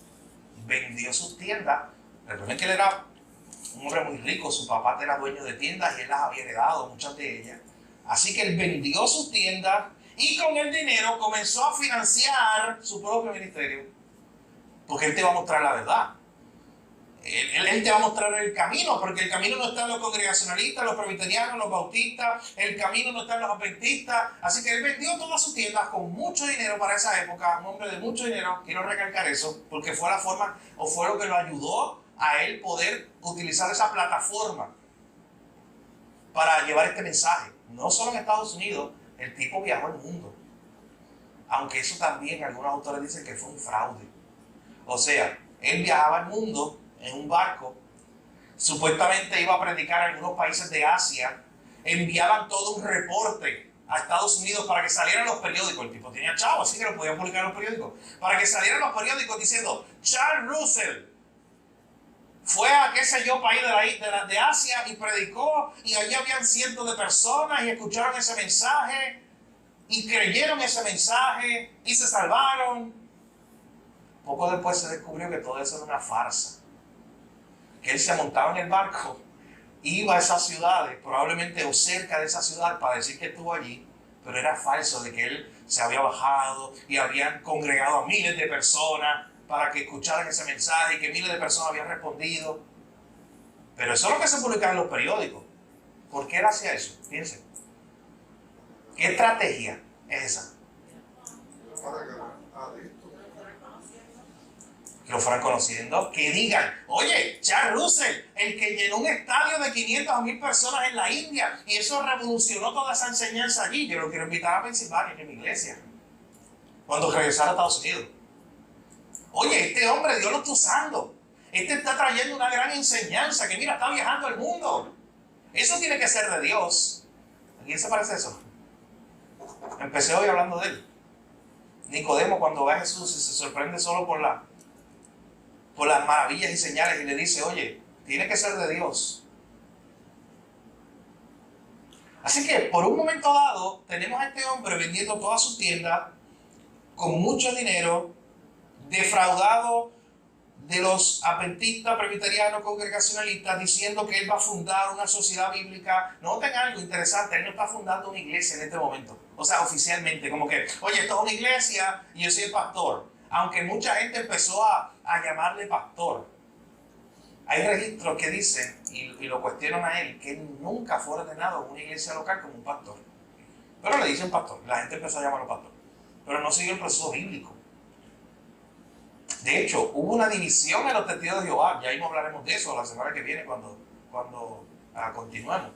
Vendió sus tiendas. Recuerden que él era un hombre muy rico, su papá era dueño de tiendas y él las había heredado, muchas de ellas. Así que él vendió sus tiendas y con el dinero comenzó a financiar su propio ministerio. Porque él te va a mostrar la verdad. Él te va a mostrar el camino, porque el camino no está en los congregacionalistas, los presbiterianos, los bautistas, el camino no está en los adventistas. Así que él vendió todas sus tiendas con mucho dinero para esa época, un hombre de mucho dinero. Quiero recalcar eso, porque fue la forma, o fue lo que lo ayudó a él poder utilizar esa plataforma para llevar este mensaje. No solo en Estados Unidos, el tipo viajó al mundo. Aunque eso también algunos autores dicen que fue un fraude. O sea, él viajaba al mundo en un barco, supuestamente iba a predicar en algunos países de Asia, enviaban todo un reporte a Estados Unidos para que salieran los periódicos. El tipo tenía chavo, así que lo podían publicar en los periódicos. Para que salieran los periódicos diciendo, Charles Russell fue a qué sé yo país de Asia y predicó, y allí habían cientos de personas y escucharon ese mensaje y creyeron ese mensaje y se salvaron. Poco después se descubrió que todo eso era una farsa, que él se montaba en el barco, iba a esas ciudades, probablemente o cerca de esa ciudad, para decir que estuvo allí, pero era falso, de que él se había bajado y habían congregado a miles de personas para que escucharan ese mensaje y que miles de personas habían respondido. Pero eso es lo que se publicaba en los periódicos. ¿Por qué él hacía eso? Piensen. ¿Qué estrategia es esa? Que lo fueran conociendo, que digan, oye, Charles Russell, el que llenó un estadio de 500 a 1000 personas en la India, y eso revolucionó toda esa enseñanza allí. Yo lo quiero invitar a Pensilvania, en mi iglesia, cuando regresara a Estados Unidos. Oye, este hombre Dios lo está usando. Este está trayendo una gran enseñanza, que mira, está viajando al mundo. Eso tiene que ser de Dios. ¿A quién se parece eso? Empecé hoy hablando de él. Nicodemo, cuando ve a Jesús y se sorprende solo por las maravillas y señales, y le dice, oye, tiene que ser de Dios. Así que por un momento dado tenemos a este hombre vendiendo toda su tienda con mucho dinero, defraudado de los adventistas, presbiterianos, congregacionalistas, diciendo que él va a fundar una sociedad bíblica. Noten algo interesante, él no está fundando una iglesia en este momento, o sea, oficialmente, como que, oye, esto es una iglesia y yo soy el pastor. Aunque mucha gente empezó a llamarle pastor, hay registros que dicen, y lo cuestionan a él, que él nunca fue ordenado en una iglesia local como un pastor. Pero le dicen pastor, la gente empezó a llamarlo pastor, pero no siguió el proceso bíblico. De hecho, hubo una división en los testigos de Jehová, ya mismo hablaremos de eso la semana que viene cuando continuemos.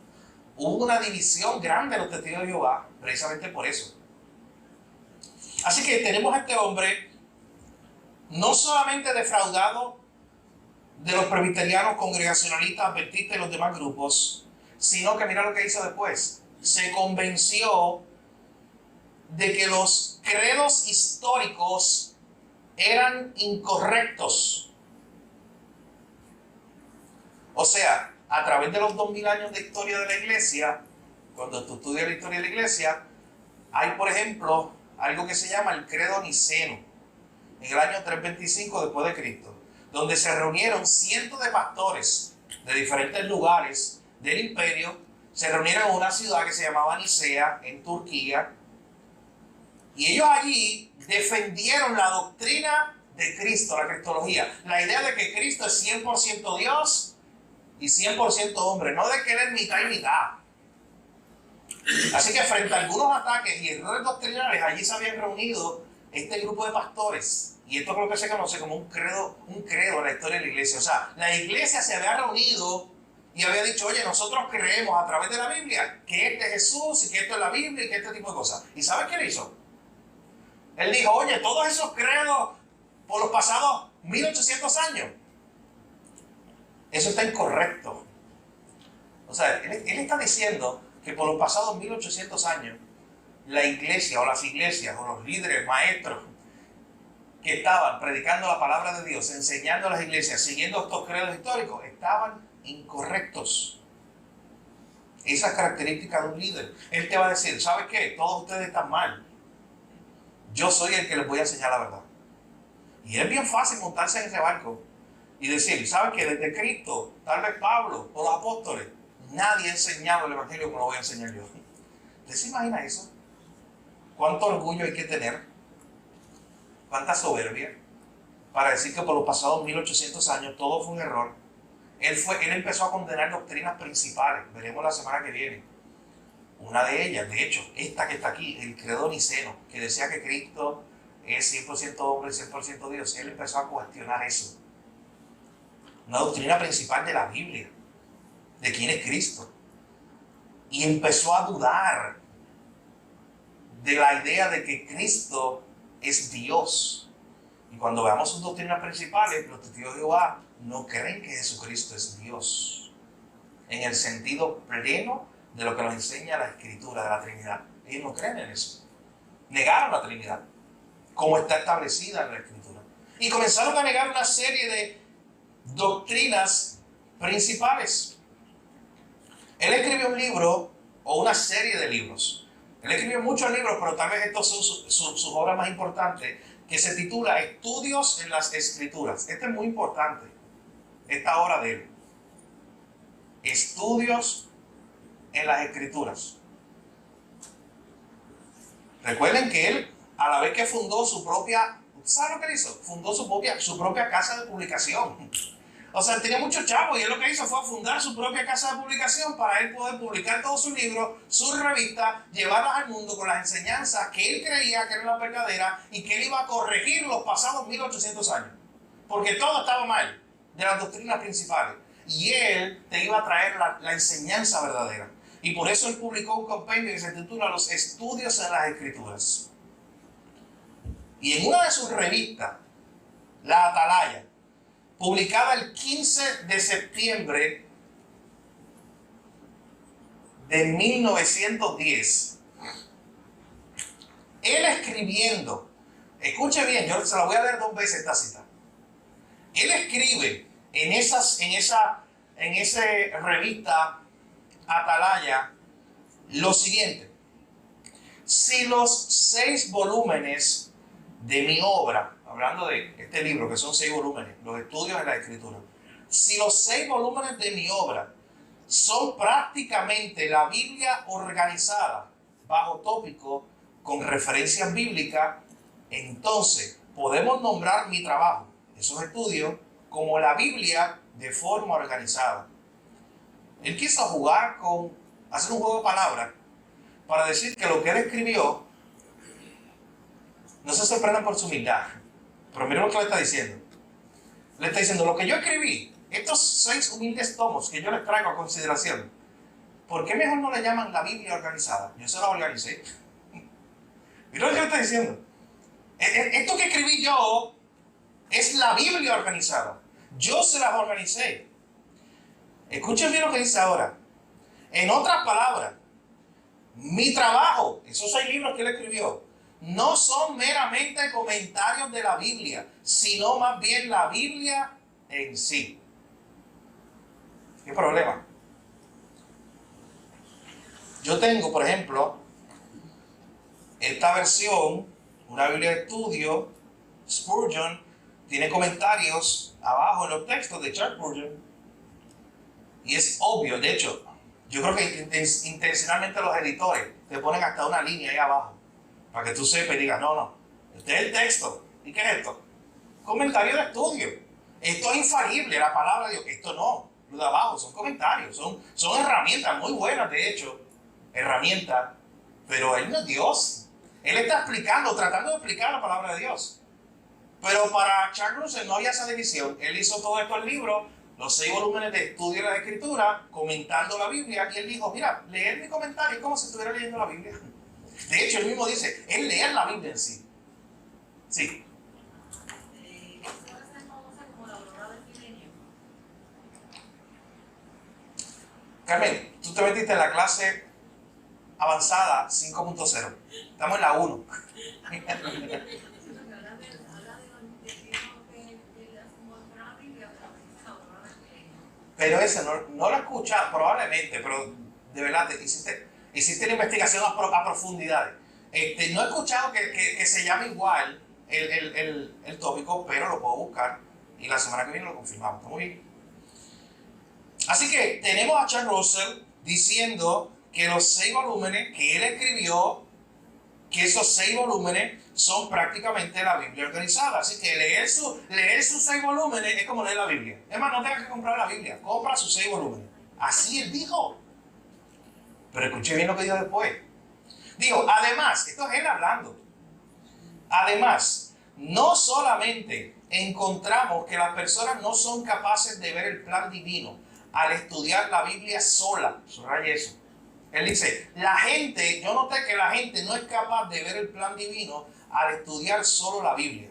Hubo una división grande en los testigos de Jehová, precisamente por eso. Así que tenemos a este hombre no solamente defraudado de los presbiterianos, congregacionalistas, adventistas y los demás grupos, sino que mira lo que hizo después. Se convenció de que los credos históricos eran incorrectos. O sea, a través de los 2000 años de historia de la iglesia, cuando tú estudias la historia de la iglesia, hay, por ejemplo, algo que se llama el credo niceno, en el año 325 después de Cristo, donde se reunieron cientos de pastores de diferentes lugares del imperio, se reunieron en una ciudad que se llamaba Nicea, en Turquía, y ellos allí defendieron la doctrina de Cristo, la cristología, la idea de que Cristo es 100% Dios y 100% hombre, no de que él es mitad y mitad. Así que frente a algunos ataques y errores doctrinales, allí se habían reunido este grupo de pastores, y esto es lo que se conoce como un credo en la historia de la iglesia. O sea, la iglesia se había reunido y había dicho, oye, nosotros creemos a través de la Biblia que este es Jesús y que esto es la Biblia y que este tipo de cosas. ¿Y sabes qué él hizo? Él dijo, oye, todos esos credos por los pasados 1800 años, eso está incorrecto. O sea, él está diciendo que por los pasados 1800 años la iglesia o las iglesias o los líderes, maestros que estaban predicando la palabra de Dios, enseñando a las iglesias, siguiendo estos credos históricos, estaban incorrectos. Esa es característica de un líder. Él te va a decir, ¿sabes qué? Todos ustedes están mal. Yo soy el que les voy a enseñar la verdad. Y es bien fácil montarse en ese barco y decir, ¿sabes qué? Desde Cristo, tal vez Pablo o los apóstoles, nadie ha enseñado el evangelio como lo voy a enseñar yo. ¿Usted se imagina eso? ¿Cuánto orgullo hay que tener? ¿Cuánta soberbia? Para decir que por los pasados 1800 años todo fue un error. Él empezó a condenar doctrinas principales. Veremos la semana que viene. Una de ellas, de hecho, esta que está aquí, el credo niceno, que decía que Cristo es 100% hombre y 100% Dios. Él empezó a cuestionar eso. Una doctrina principal de la Biblia, de quién es Cristo. Y empezó a dudar de la idea de que Cristo es Dios. Y cuando veamos sus doctrinas principales, los testigos de Jehová no creen que Jesucristo es Dios, en el sentido pleno de lo que nos enseña la Escritura de la Trinidad. Ellos no creen en eso. Negaron la Trinidad, como está establecida en la Escritura. Y comenzaron a negar una serie de doctrinas principales. Él escribió un libro, o una serie de libros. Él escribió muchos libros, pero tal vez estos son sus obras más importantes, que se titula Estudios en las Escrituras. Este es muy importante, esta obra de él. Estudios en las Escrituras. Recuerden que él, a la vez que fundó su propia, ¿sabe lo que hizo? Fundó su propia casa de publicación. O sea, tenía mucho chavo y él lo que hizo fue fundar su propia casa de publicación para él poder publicar todos sus libros, sus revistas, llevarlas al mundo con las enseñanzas que él creía que eran las verdaderas y que él iba a corregir los pasados 1800 años. Porque todo estaba mal de las doctrinas principales. Y él te iba a traer la enseñanza verdadera. Y por eso él publicó un compendio que se titula Los Estudios en las Escrituras. Y en una de sus revistas, La Atalaya, publicada el 15 de septiembre de 1910, él escribiendo, escuche bien, yo se la voy a leer 2 veces esta cita. Él escribe en esa revista Atalaya lo siguiente: si los 6 volúmenes de mi obra, hablando de este libro que son 6 volúmenes, los estudios en la Escritura, si los 6 volúmenes de mi obra son prácticamente la Biblia organizada bajo tópico con referencias bíblicas, entonces podemos nombrar mi trabajo, esos estudios, como la Biblia de forma organizada. Él quiso hacer un juego de palabras para decir que lo que él escribió, no se sorprendan por su humildad, pero miren lo que le está diciendo. Le está diciendo, lo que yo escribí, estos 6 humildes tomos que yo les traigo a consideración, ¿por qué mejor no le llaman la Biblia organizada? Yo se la organicé. Miren lo que le está diciendo. Esto que escribí yo es la Biblia organizada. Yo se las organicé. Escuchen bien lo que dice ahora. En otras palabras, mi trabajo, esos 6 libros que él escribió, no son meramente comentarios de la Biblia, sino más bien la Biblia en sí. ¿Qué problema? Yo tengo, por ejemplo, esta versión, una Biblia de estudio, Spurgeon, tiene comentarios abajo en los textos de Charles Spurgeon. Y es obvio, de hecho, yo creo que intencionalmente los editores te ponen hasta una línea ahí abajo, para que tú sepas y digas, no, este es el texto. ¿Y qué es esto? Comentario de estudio. Esto es infalible, la palabra de Dios. Esto no, lo de abajo son comentarios, son herramientas muy buenas, de hecho, herramientas, pero él no es Dios. Él está tratando de explicar la palabra de Dios. Pero para Charles Russell no había esa división. Él hizo todo esto en libros, los 6 volúmenes de estudio de la Escritura, comentando la Biblia, y él dijo, mira, leer mi comentario es como si estuviera leyendo la Biblia. De hecho, él mismo dice, es leer la Biblia en sí. Sí. ¿Eso va a ser famosa como la aurora del milenio? Carmen, tú te metiste en la clase avanzada 5.0. Estamos en la 1. Pero ese no lo he escuchado, probablemente, pero de verdad, hiciste la investigación a profundidades. No he escuchado que se llame igual el tópico, pero lo puedo buscar y la semana que viene lo confirmamos. ¿Está muy bien? Así que tenemos a Charles Russell diciendo que los 6 volúmenes que él escribió, que esos 6 volúmenes son prácticamente la Biblia organizada. Así que leer sus 6 volúmenes es como leer la Biblia. Es más, no tengas que comprar la Biblia, compra sus 6 volúmenes. Así él dijo. Pero escuché bien lo que dijo después. Digo, además, esto es él hablando. Además, no solamente encontramos que las personas no son capaces de ver el plan divino al estudiar la Biblia sola. Subraya eso. Él dice, yo noté que la gente no es capaz de ver el plan divino al estudiar solo la Biblia.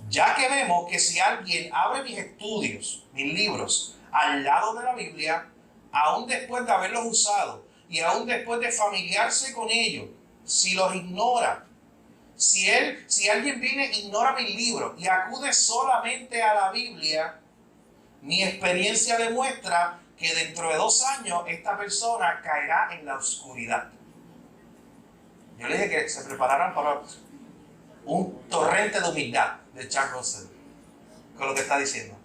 Ya que vemos que si alguien abre mis estudios, mis libros, al lado de la Biblia, aún después de haberlos usado y aún después de familiarse con ellos, si los ignora, si alguien viene e ignora mis libros y acude solamente a la Biblia, mi experiencia demuestra que dentro de 2 años esta persona caerá en la oscuridad. Yo le dije que se prepararan para un torrente de humildad de Charles Russell con lo que está diciendo.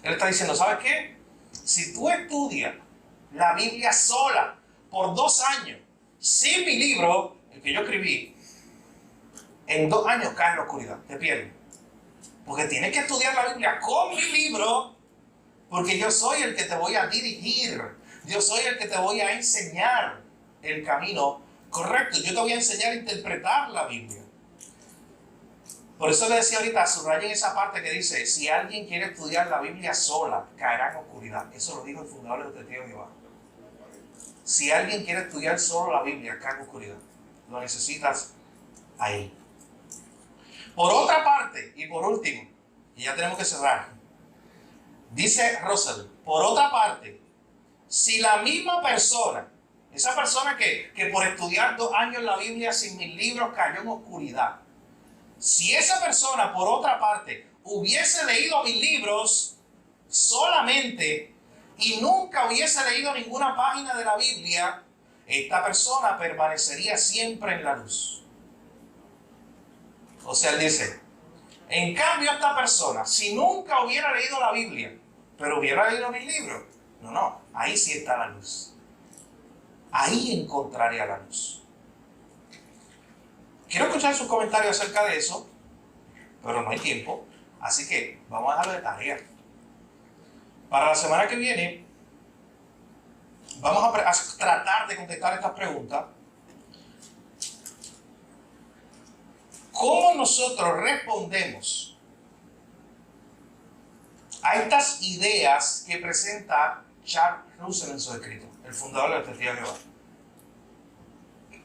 Él está diciendo, ¿sabes qué? Si tú estudias la Biblia sola por 2 años, sin mi libro, el que yo escribí, en 2 años caes en la oscuridad, te pierdes. Porque tienes que estudiar la Biblia con mi libro, porque yo soy el que te voy a dirigir. Yo soy el que te voy a enseñar el camino correcto. Yo te voy a enseñar a interpretar la Biblia. Por eso le decía ahorita, subrayen esa parte que dice, si alguien quiere estudiar la Biblia sola, caerá en oscuridad. Eso lo dijo el fundador de los Testigos de Jehová. Si alguien quiere estudiar solo la Biblia, cae en oscuridad. Lo necesitas ahí. Por otra parte, y por último, y ya tenemos que cerrar, dice Russell, por otra parte, si la misma persona, esa persona que por estudiar 2 años la Biblia sin mis libros cayó en oscuridad, si esa persona, por otra parte, hubiese leído mis libros solamente y nunca hubiese leído ninguna página de la Biblia, esta persona permanecería siempre en la luz. O sea, él dice, en cambio esta persona, si nunca hubiera leído la Biblia, pero hubiera leído mis libros, no, ahí sí está la luz. Ahí encontraría la luz. Quiero escuchar sus comentarios acerca de eso, pero no hay tiempo, así que vamos a dejarlo de tarea. Para la semana que viene, vamos a tratar de contestar estas preguntas. ¿Cómo nosotros respondemos a estas ideas que presenta Charles Russell en su escrito, el fundador de los Testigos de Jehová?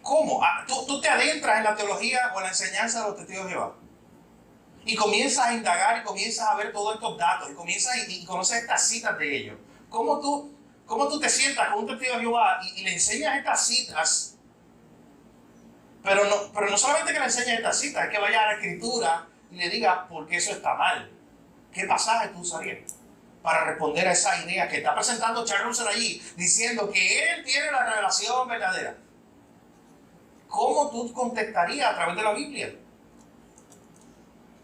¿Cómo? Tú te adentras en la teología o en la enseñanza de los Testigos de Jehová y comienzas a indagar y comienzas a ver todos estos datos y comienzas y conoces estas citas de ellos. ¿Cómo tú te sientas con un Testigo de Jehová y le enseñas estas citas? Pero no solamente que le enseñes estas citas, es que vaya a la Escritura y le diga por qué eso está mal. ¿Qué pasaje tú usarías para responder a esa idea que está presentando Charles Russell allí, diciendo que él tiene la revelación verdadera? ¿Cómo tú contestarías a través de la Biblia?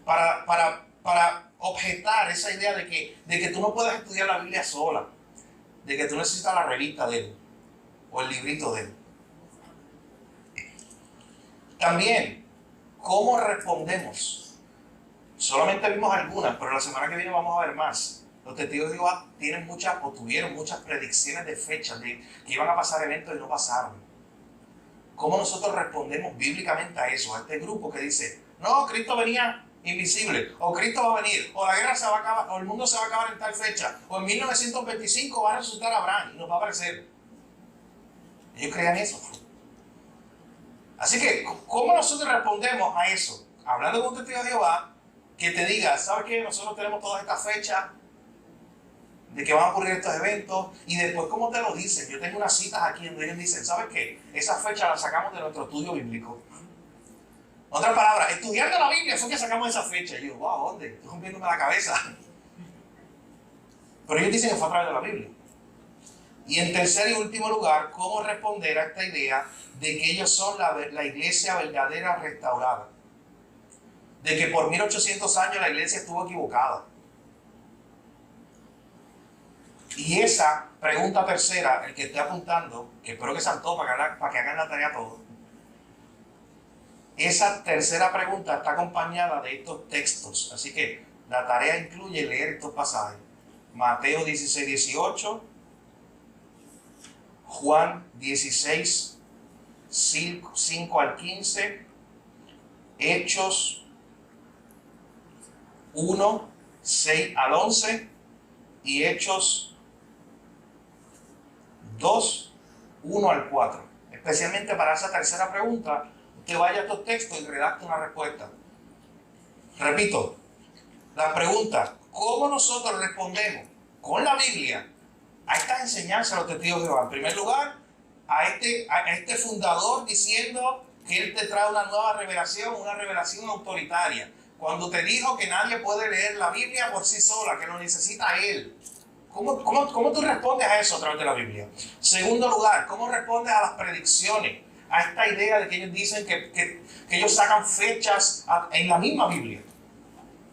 Para objetar esa idea de que tú no puedes estudiar la Biblia sola, de que tú necesitas la revista de él o el librito de él. También, ¿cómo respondemos? Solamente vimos algunas, pero la semana que viene vamos a ver más. Los Testigos de Jehová tuvieron muchas predicciones de fechas de que iban a pasar eventos y no pasaron. ¿Cómo nosotros respondemos bíblicamente a eso? A este grupo que dice, no, Cristo venía invisible, o Cristo va a venir, o la guerra se va a acabar, o el mundo se va a acabar en tal fecha, o en 1925 va a resucitar Abraham y nos va a aparecer. Ellos creían eso. Así que, ¿cómo nosotros respondemos a eso? Hablando con un Testigo de Jehová que te diga, ¿sabes qué? Nosotros tenemos todas estas fechas, de que van a ocurrir estos eventos y después cómo te lo dicen. Yo tengo unas citas aquí donde ellos dicen, ¿sabes qué? Esa fecha la sacamos de nuestro estudio bíblico. Otra palabra, estudiando la Biblia, eso que sacamos esa fecha. Y yo, wow, ¿dónde? Estoy rompiéndome la cabeza. Pero ellos dicen que fue a través de la Biblia. Y en tercer y último lugar, cómo responder a esta idea de que ellos son la iglesia verdadera restaurada. De que por 1800 años la iglesia estuvo equivocada. Y esa pregunta tercera, el que esté apuntando, que espero que sean todos para que hagan la tarea todos. Esa tercera pregunta está acompañada de estos textos. Así que la tarea incluye leer estos pasajes. Mateo 16, 18. Juan 16, 5 al 15. Hechos 1, 6 al 11. Y Hechos 2, 1 al 4. Especialmente para esa tercera pregunta, usted vaya a estos textos y redacte una respuesta. Repito, la pregunta, ¿cómo nosotros respondemos con la Biblia a estas enseñanzas de los testigos de Jehová? En primer lugar, a este fundador diciendo que él te trae una nueva revelación, una revelación autoritaria. Cuando te dijo que nadie puede leer la Biblia por sí sola, que lo necesita él. ¿Cómo tú respondes a eso a través de la Biblia? Segundo lugar, ¿cómo respondes a las predicciones? A esta idea de que ellos dicen que ellos sacan fechas en la misma Biblia.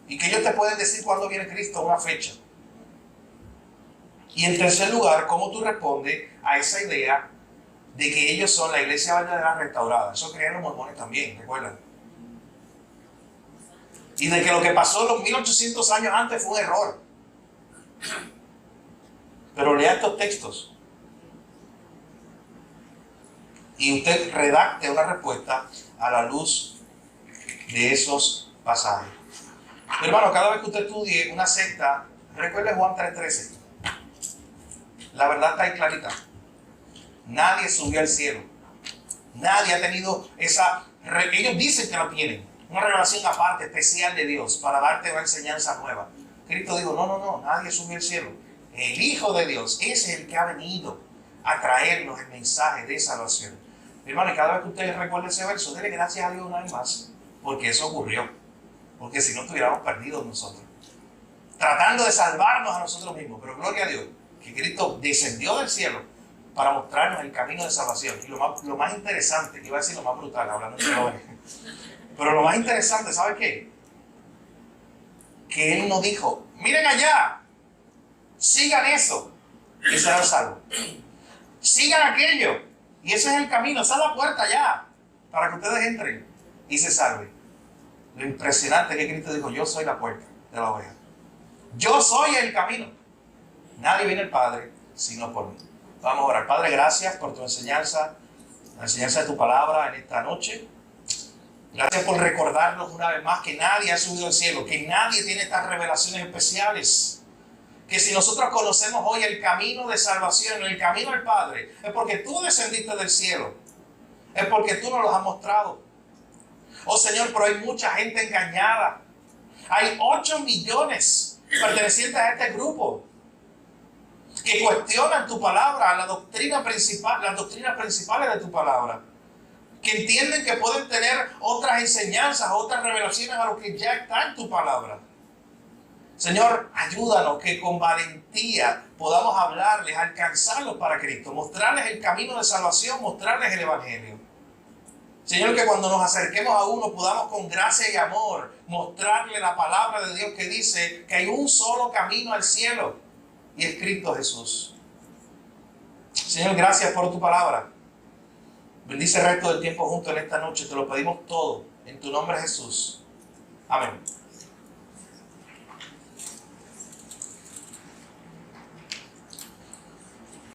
Y que ellos te pueden decir cuándo viene Cristo, una fecha. Y en tercer lugar, ¿cómo tú respondes a esa idea de que ellos son la iglesia verdadera restaurada? Eso creían los mormones también, ¿recuerdan? Y de que lo que pasó los 1800 años antes fue un error. Pero lea estos textos y usted redacte una respuesta a la luz de esos pasajes. Pero hermano, cada vez que usted estudie una secta, recuerde Juan 3:13. La verdad está ahí clarita. Nadie subió al cielo. Nadie ha tenido esa... Ellos dicen que lo tienen. Una revelación aparte, especial de Dios, para darte una enseñanza nueva. Cristo dijo, no, nadie subió al cielo. El Hijo de Dios, ese es el que ha venido a traernos el mensaje de salvación. Hermano, y cada vez que ustedes recuerden ese verso, denle gracias a Dios una vez más, porque eso ocurrió. Porque si no, estuviéramos perdidos nosotros. Tratando de salvarnos a nosotros mismos. Pero gloria a Dios, que Cristo descendió del cielo para mostrarnos el camino de salvación. Y lo más interesante, que iba a decir lo más brutal, hablando de jóvenes. Pero lo más interesante, ¿sabe qué? Que Él nos dijo, miren allá, sigan eso y serán salvos. Sigan aquello y ese es el camino, esa es la puerta ya para que ustedes entren y se salven. Lo impresionante es que Cristo dijo, yo soy la puerta de la oveja. Yo soy el camino. Nadie viene al Padre sino por mí. Vamos a orar. Padre, gracias por tu enseñanza, la enseñanza de tu palabra en esta noche. Gracias por recordarnos una vez más que nadie ha subido al cielo, que nadie tiene estas revelaciones especiales. Que si nosotros conocemos hoy el camino de salvación, el camino al Padre, es porque tú descendiste del cielo. Es porque tú nos lo has mostrado. Oh Señor, pero hay mucha gente engañada. Hay 8 millones pertenecientes a este grupo que cuestionan tu palabra, la doctrina principal, las doctrinas principales de tu palabra. Que entienden que pueden tener otras enseñanzas, otras revelaciones a lo que ya está en tu palabra. Señor, ayúdanos que con valentía podamos hablarles, alcanzarlos para Cristo, mostrarles el camino de salvación, mostrarles el Evangelio. Señor, que cuando nos acerquemos a uno podamos con gracia y amor mostrarle la palabra de Dios que dice que hay un solo camino al cielo y es Cristo Jesús. Señor, gracias por tu palabra. Bendice el resto del tiempo junto en esta noche. Te lo pedimos todo en tu nombre, Jesús. Amén.